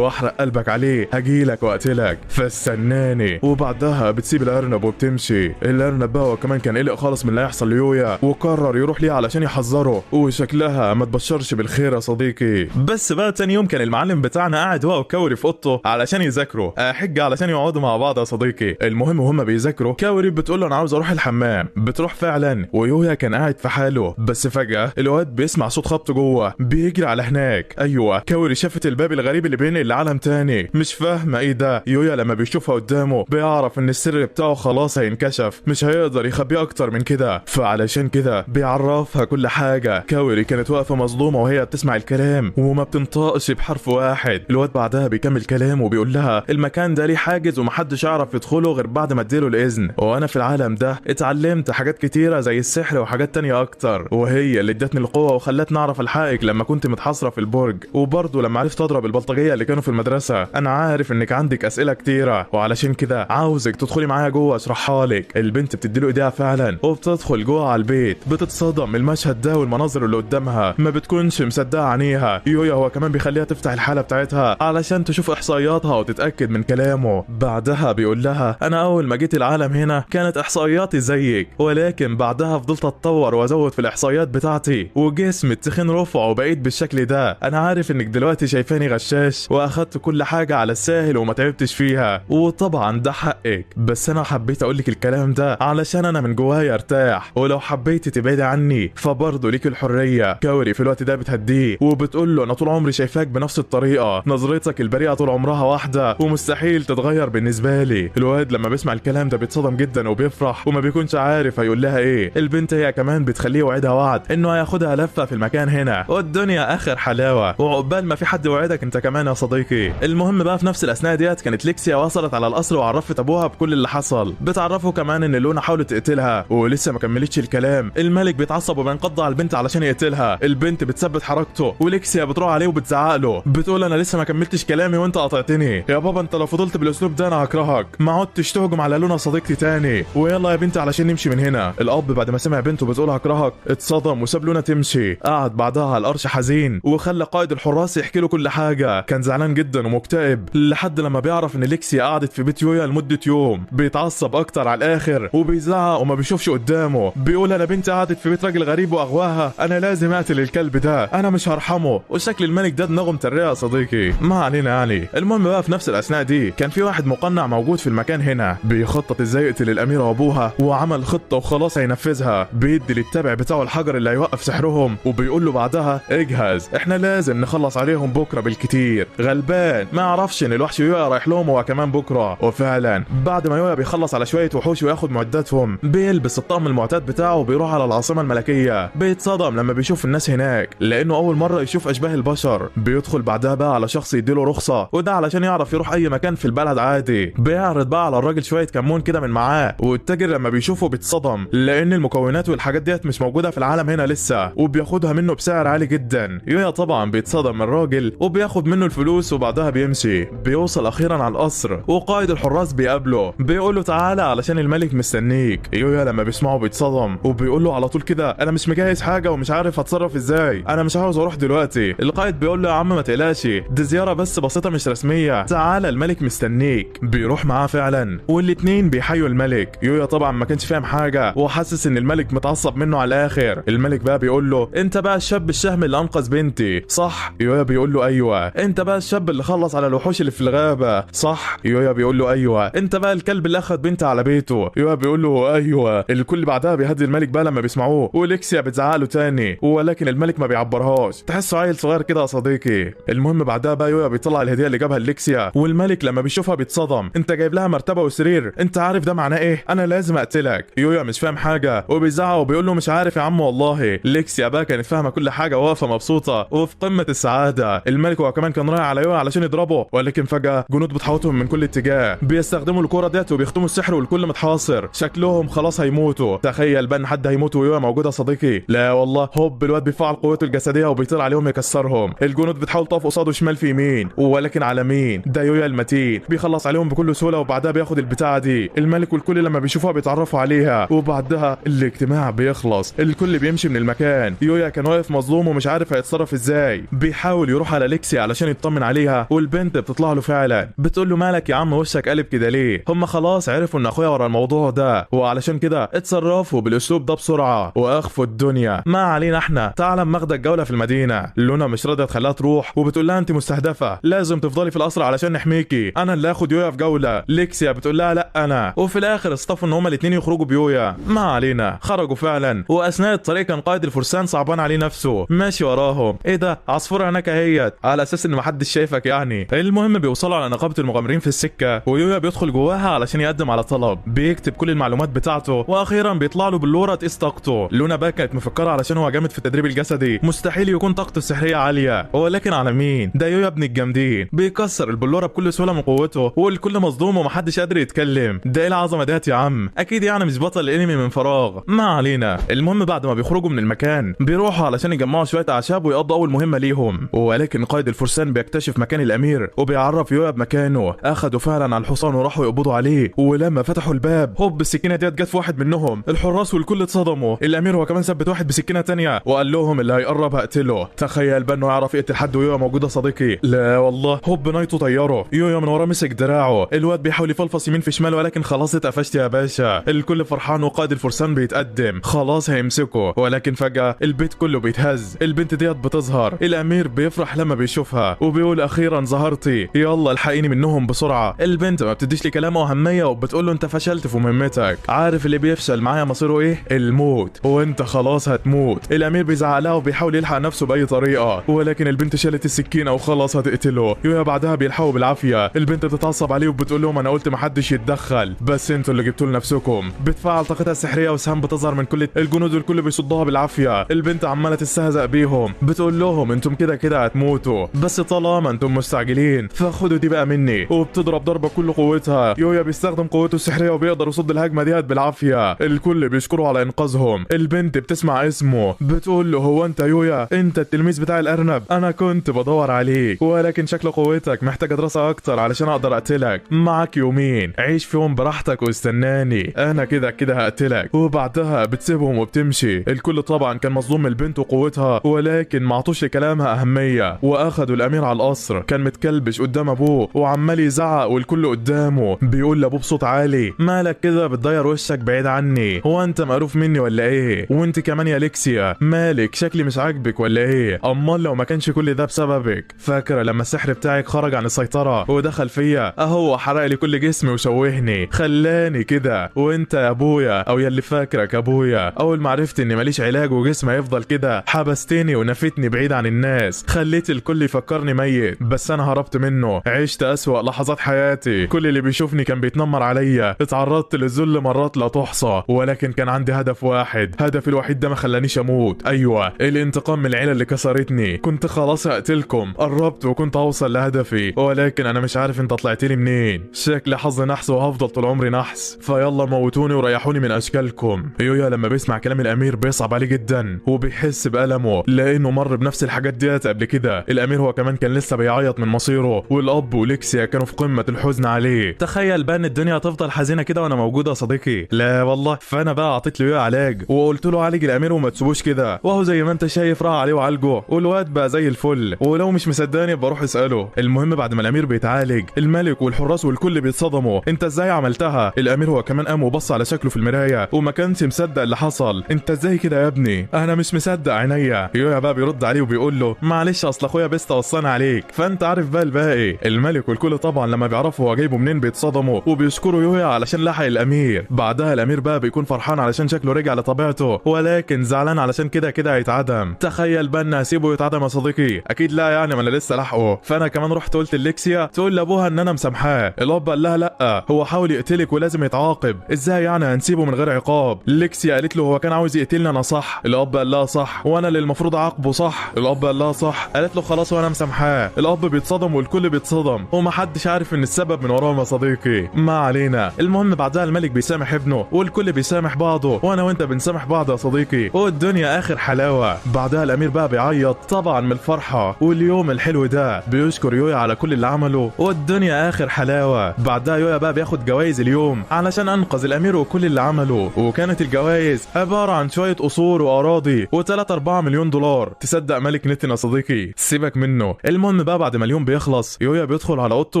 واحرق قلبك عليه هجيلك واقتلك فاستناني. وبعدها بتسيب الارنب وبتمشي. الارنب بقى وكمان كان قلق خالص من اللي هيحصل ليويا وقرر يروح ليه علشان يحذره، وشكلها ما تبشرش بالخير يا صديقي. بس بقى تاني يوم كان المعلم بتاعنا قاعد هو وكاوري في اوضته علشان يذاكروا حجه علشان يقعدوا مع بعض يا صديقي. المهم وهم بيذاكروا كاوري بتقول له انا عاوز اروح الحمام، بتروح فعلا ويويا كان قاعد في حاله، بس فجاه الواد بيسمع صوت خبط جوه بيجري على هناك. ايوه كاوري شافت الباب الغريب اللي بينقل لعالم تاني، مش فاهمه ايه ده. يويا لما بيشوفها قدامه بيعرف ان السر بتاعه خلاص هينكشف، مش هيقدر يخبيه اكتر من كده، فعلشان كده بيعرفها كل حاجه. كاوري كانت واقفه مصدومه وهي بتسمع الكلام وما بتنطقش بحرف واحد. الواد بعدها بيكمل كلامه وبيقول لها المكان ده ليه حاجز ومحدش يعرف يدخله غير بعد ما اديله الاذن، وانا في العالم ده اتعلمت حاجات كتيره زي السحر وحاجات تانية اكتر، وهي اللي ادتني القوه وخلتني اعرف الحقك لما كنت متحاصره في البرج، وبرضه لما عرفت اضرب البلطجيه اللي كانوا في المدرسه. انا عارف انك عندك اسئله كتيره وعلشان كده عاوزك تدخلي معايا جوه اشرحها لك. البنت بتديله ايديها فعلا وبتدخل جوه على البيت، بتتصدم من المشهد ده والمناظر اللي قدامها، ما بتكونش مصدقه عينيها. يويا هو كمان بيخليها تفتح الحاله بتاعتها علشان تشوف احصائياتها وتتاكد من كلامه. بعدها بيقول لها انا اول ما جيت العالم هنا كانت احصائياتي زيك، ولكن بعدها فضلت اتطور وازود في الاحصائيات بتاعتي وجسمي التخين رفع وبقيت بالشكل ده. انا عارف انك دلوقتي شايفاني غشاش واخدت كل حاجه على الساهل وما تعبتش فيها، وطبعا ده حقك، بس انا حبيت اقولك الكلام ده علشان انا من جوايا ارتاح، ولو حبيتي تبعدي عني فبرضه ليك الحريه. كاوري في الوقت ده بتهديه وبتقول له انا طول عمري شايفاك بنفس الطريقه، نظرتك البريئه طول عمرها واحده ومستحيل تتغير بالنسبه لي. الواد لما بيسمع الكلام ده بيتصدم جدا وبيفرح وما بيكونش عارف هيقول لها ايه. البنت هي كمان بتخليه يوعدها وعد انه هياخدها لفه في المكان هنا والدنيا اخر حلاوه، وعقبال ما في حد يوعدك انت كمان يا صديقي. المهم بقى في نفس الاثناء ديت كانت ليكسيا وصلت على القصر وعرفت ابوها بكل اللي حصل، بتعرفه كمان ان لونا حاولت تقتلها ولسه ما كملتش الكلام. الملك بيتعصب وبينقض على البنت علشان يقتلها، البنت بتثبت حركته وليكسيا بتروح عليه وبتزعق له، بتقول انا لسه ما كملتش كلامي وانت قاطعتني. يا بابا انت لو فضلت بالاسلوب ده انا هكرهك، ما عدتش تهجم على لونا صديقتي تاني، ويلا يا بنتي علشان نمشي من هنا. الاب بعد ما سمع بنته بتقول هكرهك اتصدم وساب لونا تمشي، قعد بعدها على القرش حزين وخلى قائد الحراس يحكي له كل حاجه. كان زعلان جدا ومكتئب لحد لما بيعرف ان ليكسيا قعدت في بيت يويا لمده يوم، بيتعصب اكتر على الاخر وبيزعق وما بيشوفش قدامه، بيقول انا بنتي قعدت في بيت راجل غريب واغواها، انا لازم اقتل الكلب ده، انا مش هرحمه. وشكل الملك ده دماغه مترقه يا صديقي، ما علينا يعني. المهم بقى في نفس الاثناء دي كان في واحد مقنع موجود في المكان هنا بيخطط ازاي يقتل الاميره وابوها، وعمل خطه وخلاص هينفذها، بيدي للتابع بتاعه الحجر اللي هيوقف سحرهم وبيقول له بعدها اجهز احنا لازم نخلص عليهم بكره بالكتير. غلبان ما يعرفش ان الوحش يويا رايح لهم هو كمان بكره. وفعلا بعد ما يويا بيخلص على شويه وحوش وياخد معداتهم بيلبس الطقم المعتاد بتاعه وبيروح على العاصمه الملكيه. بيتصدم لما بيشوف الناس هناك لانه اول مره يشوف اشباه البشر. بيدخل بعدها بقى على شخص يديله رخصه وده علشان يعرف يروح اي مكان في البلد عادي. بيعرض بقى على الراجل شويه كمون كده من معاه، والتاجر لما بيشوفه بيتصدم لان المكونات والحاجات ديت مش موجوده في العالم هنا لسه، وبياخدها منه بسعر عالي جدا. يويا طبعا بيتصدم من الراجل وبياخد منه الفلوس وبعدها بيمشي. بيوصل اخيرا على القصر وقائد الحراس بيقابله، بيقول له تعالى علشان الملك مستنيك. يويا لما بيسمعه بيتصدم وبيقول له على طول كده انا مش مجهز حاجه ومش عارف هتصرف ازاي، انا مش عاوز اروح دلوقتي. القائد بيقول له يا عم ما تقلقش، دي زياره بس بسيطه مش رسميه، تعالى الملك مستنيك. بيروح معاه فعلا والاتنين بيحيوا الملك. يويا طبعا ما كانش فاهم حاجه وحاسس ان الملك متعصب منه على الاخر. الملك بقى بيقول له انت بقى الشاب الشهم اللي انقذ بنتي صح؟ يويا بيقول له ايوه. انت بقى الشاب اللي خلص على الوحوش اللي في الغابه صح؟ يويا بيقول له ايوه. انت بقى الكلب اللي اخذ بنتي على بيته؟ يويا بيقول له ايوه. الكل بعدها بيهدي الملك بقى لما بيسمعوه، وليكسيا بتزعق له تاني ولكن الملك ما بيعبرهاش، تحسه عيل صغير كده يا صديقي. المهم بعدها بقى يويا بيطلع الهديه اللي جابها ليكسيا، والملك لما بيشوفها بيتصدم. انت جايب لها مرتبه وسرير، انت عارف ده معناه ايه؟ انا لازم اقتلك. يويا مش فاهم حاجه وبيزعق وبيقول له مش عارف يا عم والله. ليكسيا بقى كانت فاهمه كل حاجه واقفه مبسوطه وفي قمه السعاده. الملك هو كمان كان رايح على يويا علشان يضربه، ولكن فجاه جنود بتحوطهم من كل اتجاه، بيستخدموا الكره ديت وبيختموا السحر والكل متحاصر، شكلهم خلاص هيموتوا. تخيل بقى ان حد هيموت ويويا موجوده يا صديقي. لا والله، هوب الواد بيفعل قوته الجسديه وبيطير عليهم يكسرهم. الجنود بتحاول تقف قصاده شمال في يمين، ولكن على مين؟ ده يويا المتين بيخلص عليهم بكل سهوله، وبعدها بياخد البتاعه دي. الملك والكل لما بيشوفوها بيتعرفوا عليها، وبعدها الاجتماع بيخلص، الكل بيمشي من المكان. يويا كان واقف مظلوم ومش عارف هيتصرف ازاي. بيحاول يروح على ليكسيا علشان يطمن عليها، والبنت بتطلع له فعلا بتقول له مالك يا عم وشك قلب كده ليه؟ هم خلاص عرفوا ان اخويا ورا الموضوع ده، وعلشان كده اتصرفوا بالاسلوب ده بسرعه واخفوا الدنيا. ما علينا احنا، تعال ماخدك جوله في المدينه. لونا مش راضيه تخليها تروح وبتقول لها انت مستهدفه، لازم تفضلي في القصر علشان نحميكي، انا اللي اخد يويا في جوله. ليكسيا بتقول لها لا انا، وفي الاخر اصطفوا ان هما الاثنين يخرجوا بيويا. ما علينا، خرجوا فعلا، واثناء الطريق كان قائد الفرسان صعبان عليه نفسه ماشي وراهم. ايه ده؟ عصفوره هناك اهيت، على اساس ان محدش شايفك يعني. المهم بيوصلوا على نقابه المغامرين في السكه، ويويا بيدخل جواها علشان يقدم على طلب، بيكتب كل المعلومات بتاعته، واخيرا بيطلع له باللوره تقيس طاقته. لونا بقى كانت مفكره علشان هو جامد في التدريب الجسدي مستحيل يكون طاقته السحريه عاليه، ولكن على مين؟ ده يويا ابن الجامدين، بيكسر البلوره بكل سهوله من قوته، والكل مصدوم ومحدش قادر يتكلم. ده ايه العظمه ديت يا عم؟ اكيد يعني مش بطل الانمي من فراغ. ما علينا. المهم بعد ما بيخرجوا من المكان بيروحوا علشان يجمعوا شويه اعشاب ويقضوا اول مهمه ليهم، ولكن قائد الفرسان بيكتشف مكان الامير وبيعرف يويا بمكانه. اخدوا فعلا على الحصان وراحوا يقبضوا عليه، ولما فتحوا الباب هوب السكينه ديت جت في واحد منهم. الحراس والكل اتصدموا. الامير هو كمان ثبت واحد بسكينه تانية وقال لهم اللي هيقرب هقتله. تخيل بقى انه يعرف يقتل حد ويويا موجوده صديقي. لا والله، هوب نايتو طيره. يويا من وراه مسك دراعه، الواد بيحاول يفلفص يمين في شمال ولكن خلاص اتقفشت يا باشا. الكل فرحان وقائد الفرسان بيتقدم خلاص هيمسكه، ولكن فجاه البيت كله بيتهز. البنت ديت بتظهر، الامير بيفرح لما بيشوفها وبيقول اخيرا ظهرتي، يلا الحقيني منهم بسرعه. البنت ما بتديش لي كلام اهميه وبتقول له انت فشلت في مهمتك، عارف اللي بيفشل معايا مصيره ايه؟ الموت، وانت خلاص هتموت. الامير بيزعق لها وبيحاول يلحق نفسه باي طريقه، ولكن البنت شالت السكينه وخلاص هتقتله. يويا بعدها بيلحقوا بالعافيه. البنت بتتعصب عليه وبتقول لهم انا قلت محدش يتدخل، بس انتوا اللي جبتوا لنفسكم. بتفعل طاقتها السحريه وسهام بتظهر من كل الجنود والكل بيصدها بالعافيه. البنت عماله تستهزأ بيهم، بتقول لهم انتم كده كده هتموتوا، بس طالما انتم مستعجلين فخدوا دي بقى مني، وبتضرب ضربه بكل قوتها. يويا بيستخدم قوته السحريه وبيقدر يصد الهجمه ديت بالعافيه. الكل بيشكروا على انقاذهم. البنت بتسمع اسمه بتقول له هو انت يويا؟ انت التلميذ بتاع الارنب، انا كنت بدور عليك، ولكن شكل قوتك محتاجه دراسه اكتر علشان اقدر اقتلك. معاك يومين عيش فيهم براحتك واستناني، انا كده كده هقتلك. وبعدها بتسيبهم وبتمشي. الكل طبعا كان مظلوم من البنت وقوتها، ولكن ما عطوش لكلامها اهميه، واخدوا الامير على القصر. كان متكلبش قدام ابوه وعمال يزعق والكل قدامه. بيقول لابوه بصوت عالي مالك كده بتضير وشك بعيد عني؟ هو انت مقروف مني ولا ايه؟ وانت كمان يا ليكسيا مالك شكلي مش عاجبك ولا ايه؟ امال لو ما كانش كل ده بسببك؟ فاكره لما السحر بتاعك خرج عن السيطره ودخل فيا؟ اهو حرق لي كل جسمي وشوهني، خلاني كده. وانت يا ابويا او يا اللي فاكرك ابويا، اول ما عرفت اني ماليش علاج وجسمي هيفضل كده حبستني ونفتني بعيد عن الناس، خليت الكل يفكرني ميت، بس انا هربت منه. عشت اسوأ لحظات حياتي، كل اللي بيشوفني كان بيتنمر عليا. اتعرضت للذل مرات لا تحصى، ولكن كان عندي هدف واحد. هدفي الوحيد ده ما خلانيش اموت، ايوه الانتقام من العيله اللي كسرتني. كنت خلاص هقتلكم، قربت وكنت هوصل لهدفي، ولكن انا مش عارف انت طلعت لي منين. شكلي حظ نحس وهفضل طول عمري نحس، فيلا موتوني وريحوني من اشكالكم. يويا لما بيسمع كلام الامير بيصعب عليه جدا وبيحس بألمه لانه مر بنفس الحاجات ديت قبل كده. الامير هو كمان كان لسه بيعيط من مصيره، والاب وليكسيا كانوا في قمه الحزن عليه. تخيل بقى ان الدنيا هتفضل حزينه كده وانا موجوده يا صديقي. لا والله، فانا بقى اعطيت له علاج وقلت له له عالج الامير وما تسيبوش كده، وهو زي ما انت شايف راح عليه وعالجه والواد بقى زي الفل، ولو مش مصدقني بروح اساله. المهم بعد ما الامير بيتعالج الملك والحراس والكل بيتصدموا، انت ازاي عملتها؟ الامير هو كمان قام وبص على شكله في المرايه وما كانش مصدق اللي حصل. انت ازاي كده يا ابني؟ انا مش مصدق عينيا. يويا بقى بيرد عليه وبيقول له معلش اصل اخويا بيستا وصاني عليك، فانت عارف بقى الباقي. الملك والكل طبعا لما بيعرفوا هو جايبه منين بيتصدموا وبيشكروا يويا علشان لحق الامير. بعدها الامير بقى بيكون فرحان علشان شكله رجع لطبيعته، ولكن زعلان علشان كده هيتعدم. تخيل بقى ان هسيبه يتعدم يا صديقي؟ اكيد لا، يعني ما انا لسه لاحقه. فانا كمان رحت قلت لليكسيا تقول لابوها ان انا مسامحاه. الاب قال لها لا، هو حاول يقتلك ولازم يتعاقب، ازاي يعني هنسيبه من غير عقاب؟ ليكسيا قالت له هو كان عاوز يقتلني انا صح؟ الاب قال لها صح، وانا اللي المفروض اعاقبه صح؟ الاب قال لها صح. قالت له خلاص وانا مسامحاه. الاب بيتصدم والكل بيتصدم ومحدش عارف ان السبب من وراهم يا صديقي. ما علينا. المهم بعدها الملك بيسامح ابنه والكل بيسامح بعضه، وانا وانت بنسامح بعض يا صديقي، والدنيا اخر حلاوه. بعدها الامير بقى بيعيط طبعا من الفرحه واليوم الحلو ده، بيشكر يويا على كل اللي عمله والدنيا اخر حلاوه. بعدها يويا بقى بياخد جوائز اليوم علشان انقذ الامير وكل اللي عمله، وكانت الجوائز عباره عن شويه قصور واراضي و3 4 مليون دولار. تصدق ملك نتن يا صديقي؟ سيبك منه. المهم بقى بعد ما اليوم بيخلص يويا بيدخل على اوضته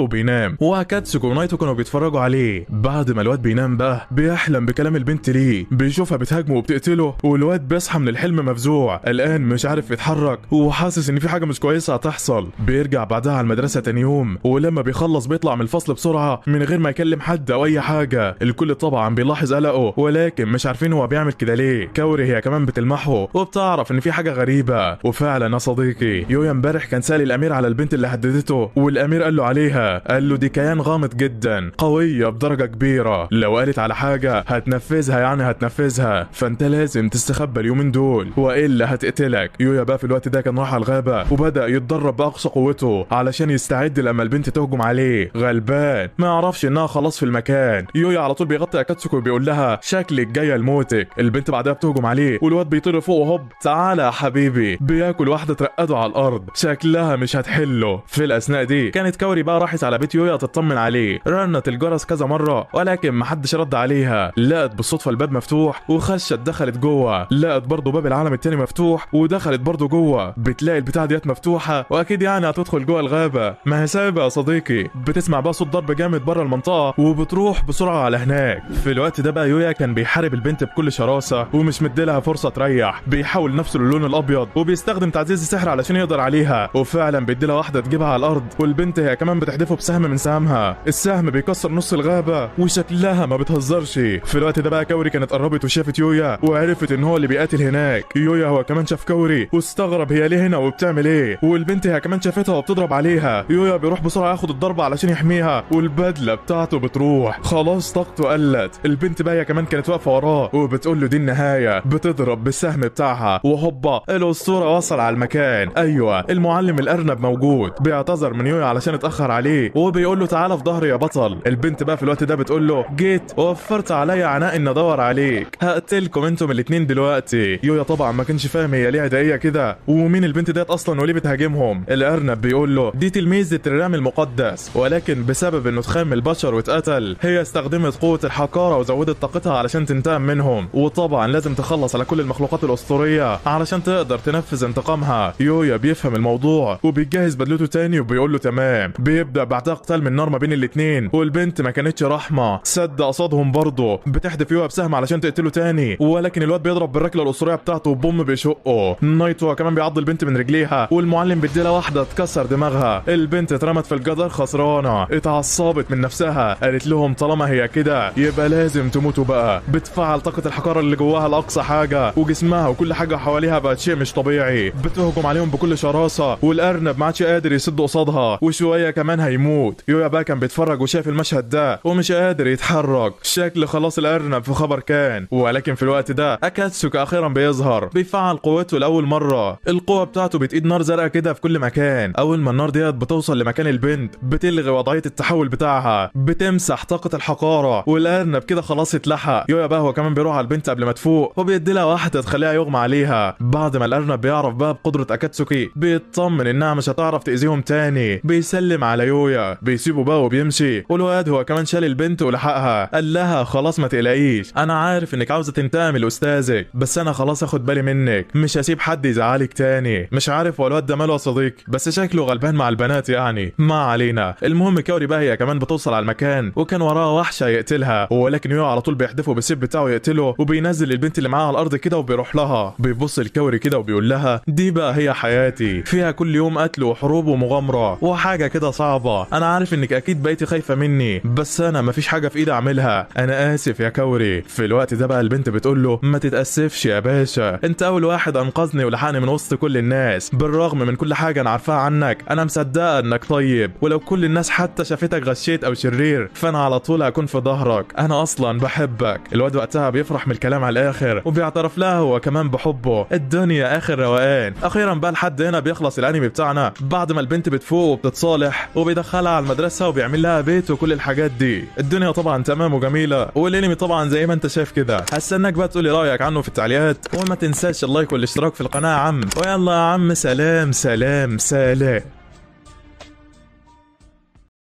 وبينام، وكاتسوكو ونايتو كانوا بيتفرجوا عليه. بعد ما الواد بينام بقى بيحلم بكلام البنت ليه، بيشوفها بتهاجمه وبتقتله، والواد بيصحى من الحلم مفزوع قلقان مش عارف يتحرك وحاسس ان في حاجه مش كويسه هتحصل. بيرجع بعدها على المدرسه تاني يوم، ولما بيخلص بيطلع من الفصل بسرعه من غير ما يكلم حد او اي حاجه. الكل طبعا بيلاحظ قلقه ولكن مش عارفين هو بيعمل كده ليه. كاوري هي كمان بتلمحه وبتعرف ان في حاجه غريبه. وفعلا يا صديقي يويا امبارح كان سال الامير على البنت اللي هددته، والامير قال له عليها، قال له دي كيان غامض جدا، قويه بدرجه كبيره، لو قالت على حاجه هتنفذها، يعني هتنفذها، فانت لازم تستخبى اليومين دول والا هتقتلك. يويا بقى في الوقت ده كان راح على الغابه وبدا يتدرب باقصى قوته علشان يستعد لما البنت تهجم عليه. غلبان ما يعرفش انها خلاص في المكان. يويا على طول بيغطي اكاتسوكو وبيقول لها شكلك جايه لموتك. البنت بعدها بتهجم عليه والواد بيطير فوق وهوب تعالى يا حبيبي، بياكل واحده ترقده على الارض، شكلها مش هتحله. في الاثناء دي كانت كاوري بقى راحت على بيت يويا تطمن عليه، رنت الجرس كذا مره ولكن محدش رد عليها. لقت بالصدفه الباب مفتوح وخشت دخلت جوه، لقت برضه باب العالم التاني مفتوح ودخلت برضه جوه. بتلاقي البتاعه ديت مفتوحه واكيد يعني هتدخل جوه الغابه، ما هي سايبه يا صديقي. بتسمع بقى صوت ضرب جامد بره المنطقه وبتروح بسرعه على هناك. في الوقت ده بقى يويا كان بيحارب البنت بكل شراسه ومش مديلها فرصه تريح، بيحاول نفسه للون الابيض وبيستخدم تعزيز السحر علشان يقدر عليها، وفعلا بيديلها واحده تجيبها على الارض، والبنت هي كمان بتحدفه بسهم من سهامها. السهم بيكسر نص الغابه وشكلها ما بتهزرش. في الوقت ده بقى كاوري كانت قربت وشافت يويا وعرفت ان هو اللي بيقاتل هناك. يويا هو كمان شاف كاوري واستغرب هي ليه هنا وبتعمل ايه، والبنت هي كمان شافتها وبتضرب عليها. يويا بيروح بسرعه ياخد الضربه علشان يحميها والبدله بتاعته بتروح، خلاص طاقته قلت. البنت بقى هي كمان كانت واقفه وراه وبتقول له دي النهايه، بتضرب بالسهم بتاعها وهوبا الاسطوره وصل على المكان. ايوه المعلم الارنب موجود، بيعتذر من يويا علشان اتاخر عليه وبيقول له تعالى في ظهري يا بطل. البنت بقى في الوقت ده بتقول له جيت ووفرت عليا عناء ان ادور عليك، هقتلكم انتم الاثنين دلوقتي. يويا طبعا ما كانش فاهم هي ليه عدائيه كده ومين البنت ديت اصلا وليه بتهاجمهم. الارنب بيقول له دي تلميذه الرام المقدس، ولكن بسبب انه تخام البشر واتقتل هي استخدمت قوه الحقاره وزودت طاقتها علشان تنتقم منهم، وطبعا لازم تخلص على كل المخلوقات الاسطوريه علشان تقدر تنفذ انتقامها. يويا بيفهم الموضوع وبيجهز بدلته تاني وبيقول له تمام. بيبدا بعدها قتال من نار ما بين الاثنين، والبنت ما كانتش رحمه، سد قصادهم برضه، بتحدف يويا بسهم علشان تقتله تاني، ولكن الواد بيضرب بالركله الاسطوريه بتاعته وبوم بيشقه. نايتو كمان بيعض البنت من رجليها والمعلم بيديلها واحده تكسر دماغها. البنت اترمت في الجدار خسرانه، اتعصبت من نفسها، قالت لهم طالما هي كده يبقى لازم تموتوا بقى. بتفعل طاقه الحقاره اللي جواها لاقصى حاجه، وجسمها وكل حاجه حواليها بقت شيء مش طبيعي، بتهجم عليهم بكل شراسه، والارنب ما عادش قادر يسد قصادها وشويه كمان هيموت. يويا بقى كان بيتفرج وشاف المشهد ده ومش قادر يتحرك، شكل خلاص الارنب في خبر كان. ولكن في الوقت ده اكاتسوكا اخيرا بيظهر، بيفعل قوته لاول مره. القوه بتاعته بتقيد نار زرقاء كده في كل مكان. اول ما النار ديت بتوصل لمكان البنت بتلغي وضعيه التحول بتاعها، بتمسح طاقه الحقاره، والارنب كده خلاص اتلحق. يويا بقى هو كمان بيروح على البنت قبل ما تفوق وبيدي لها واحده تخليها يغمى عليها. بعد ما الارنب بيعرف بقى بقدره اكاتسوكي بيطمن انها مش هتعرف تاذيهم تاني، بيسلم على يويا، بيسيبه بقى وبيمشي. والواد هو كمان شال البنت ولحقها، قال لها خلاص ما تقلقيش، انا عارف انك عاوزه تنتقم الاستاذ ساذج، بس انا خلاص اخد بالي منك، مش هسيب حد يزعلك تاني. مش عارف هو الواد ده ماله يا صديقي، بس شكله غلبان مع البنات يعني. ما علينا. المهم كوري بقى هي كمان بتوصل على المكان، وكان وراها وحشه يقتلها، ولكن يو على طول بيحدفه بالسيف بتاعه يقتله، وبينزل البنت اللي معاها على الارض كده وبيروح لها. بيبص الكوري كده وبيقول لها دي بقى هي حياتي، فيها كل يوم قتل وحروب ومغامره وحاجه كده صعبه. انا عارف انك اكيد بقيتي خايفه مني، بس انا مفيش حاجه في ايدي اعملها. انا اسف يا كوري. في الوقت ده بقى البنت بتقول له ما تتاسفش يا باشا، انت اول واحد انقذني ولحقني من وسط كل الناس. بالرغم من كل حاجه انا عارفاها عنك، انا مصدقه انك طيب، ولو كل الناس حتى شافتك غشيت او شرير فانا على طول هكون في ظهرك. انا اصلا بحبك. الواد وقتها بيفرح من الكلام على الاخر، وبيعترف لها هو كمان بحبه. الدنيا اخر روقان. اخيرا بقى لحد هنا بيخلص الانمي بتاعنا، بعد ما البنت بتفوق وبتتصالح وبيدخلها على المدرسه وبيعمل لها بيت وكل الحاجات دي. الدنيا طبعا تمام وجميله، والانمي طبعا زي ما انت شايف كده. هستناك بقى تقولي رايك عنه في التعليقات، وما تنساش اللايك والاشتراك في القناه يا عم. ويلا يا عم، سلام سلام سلام.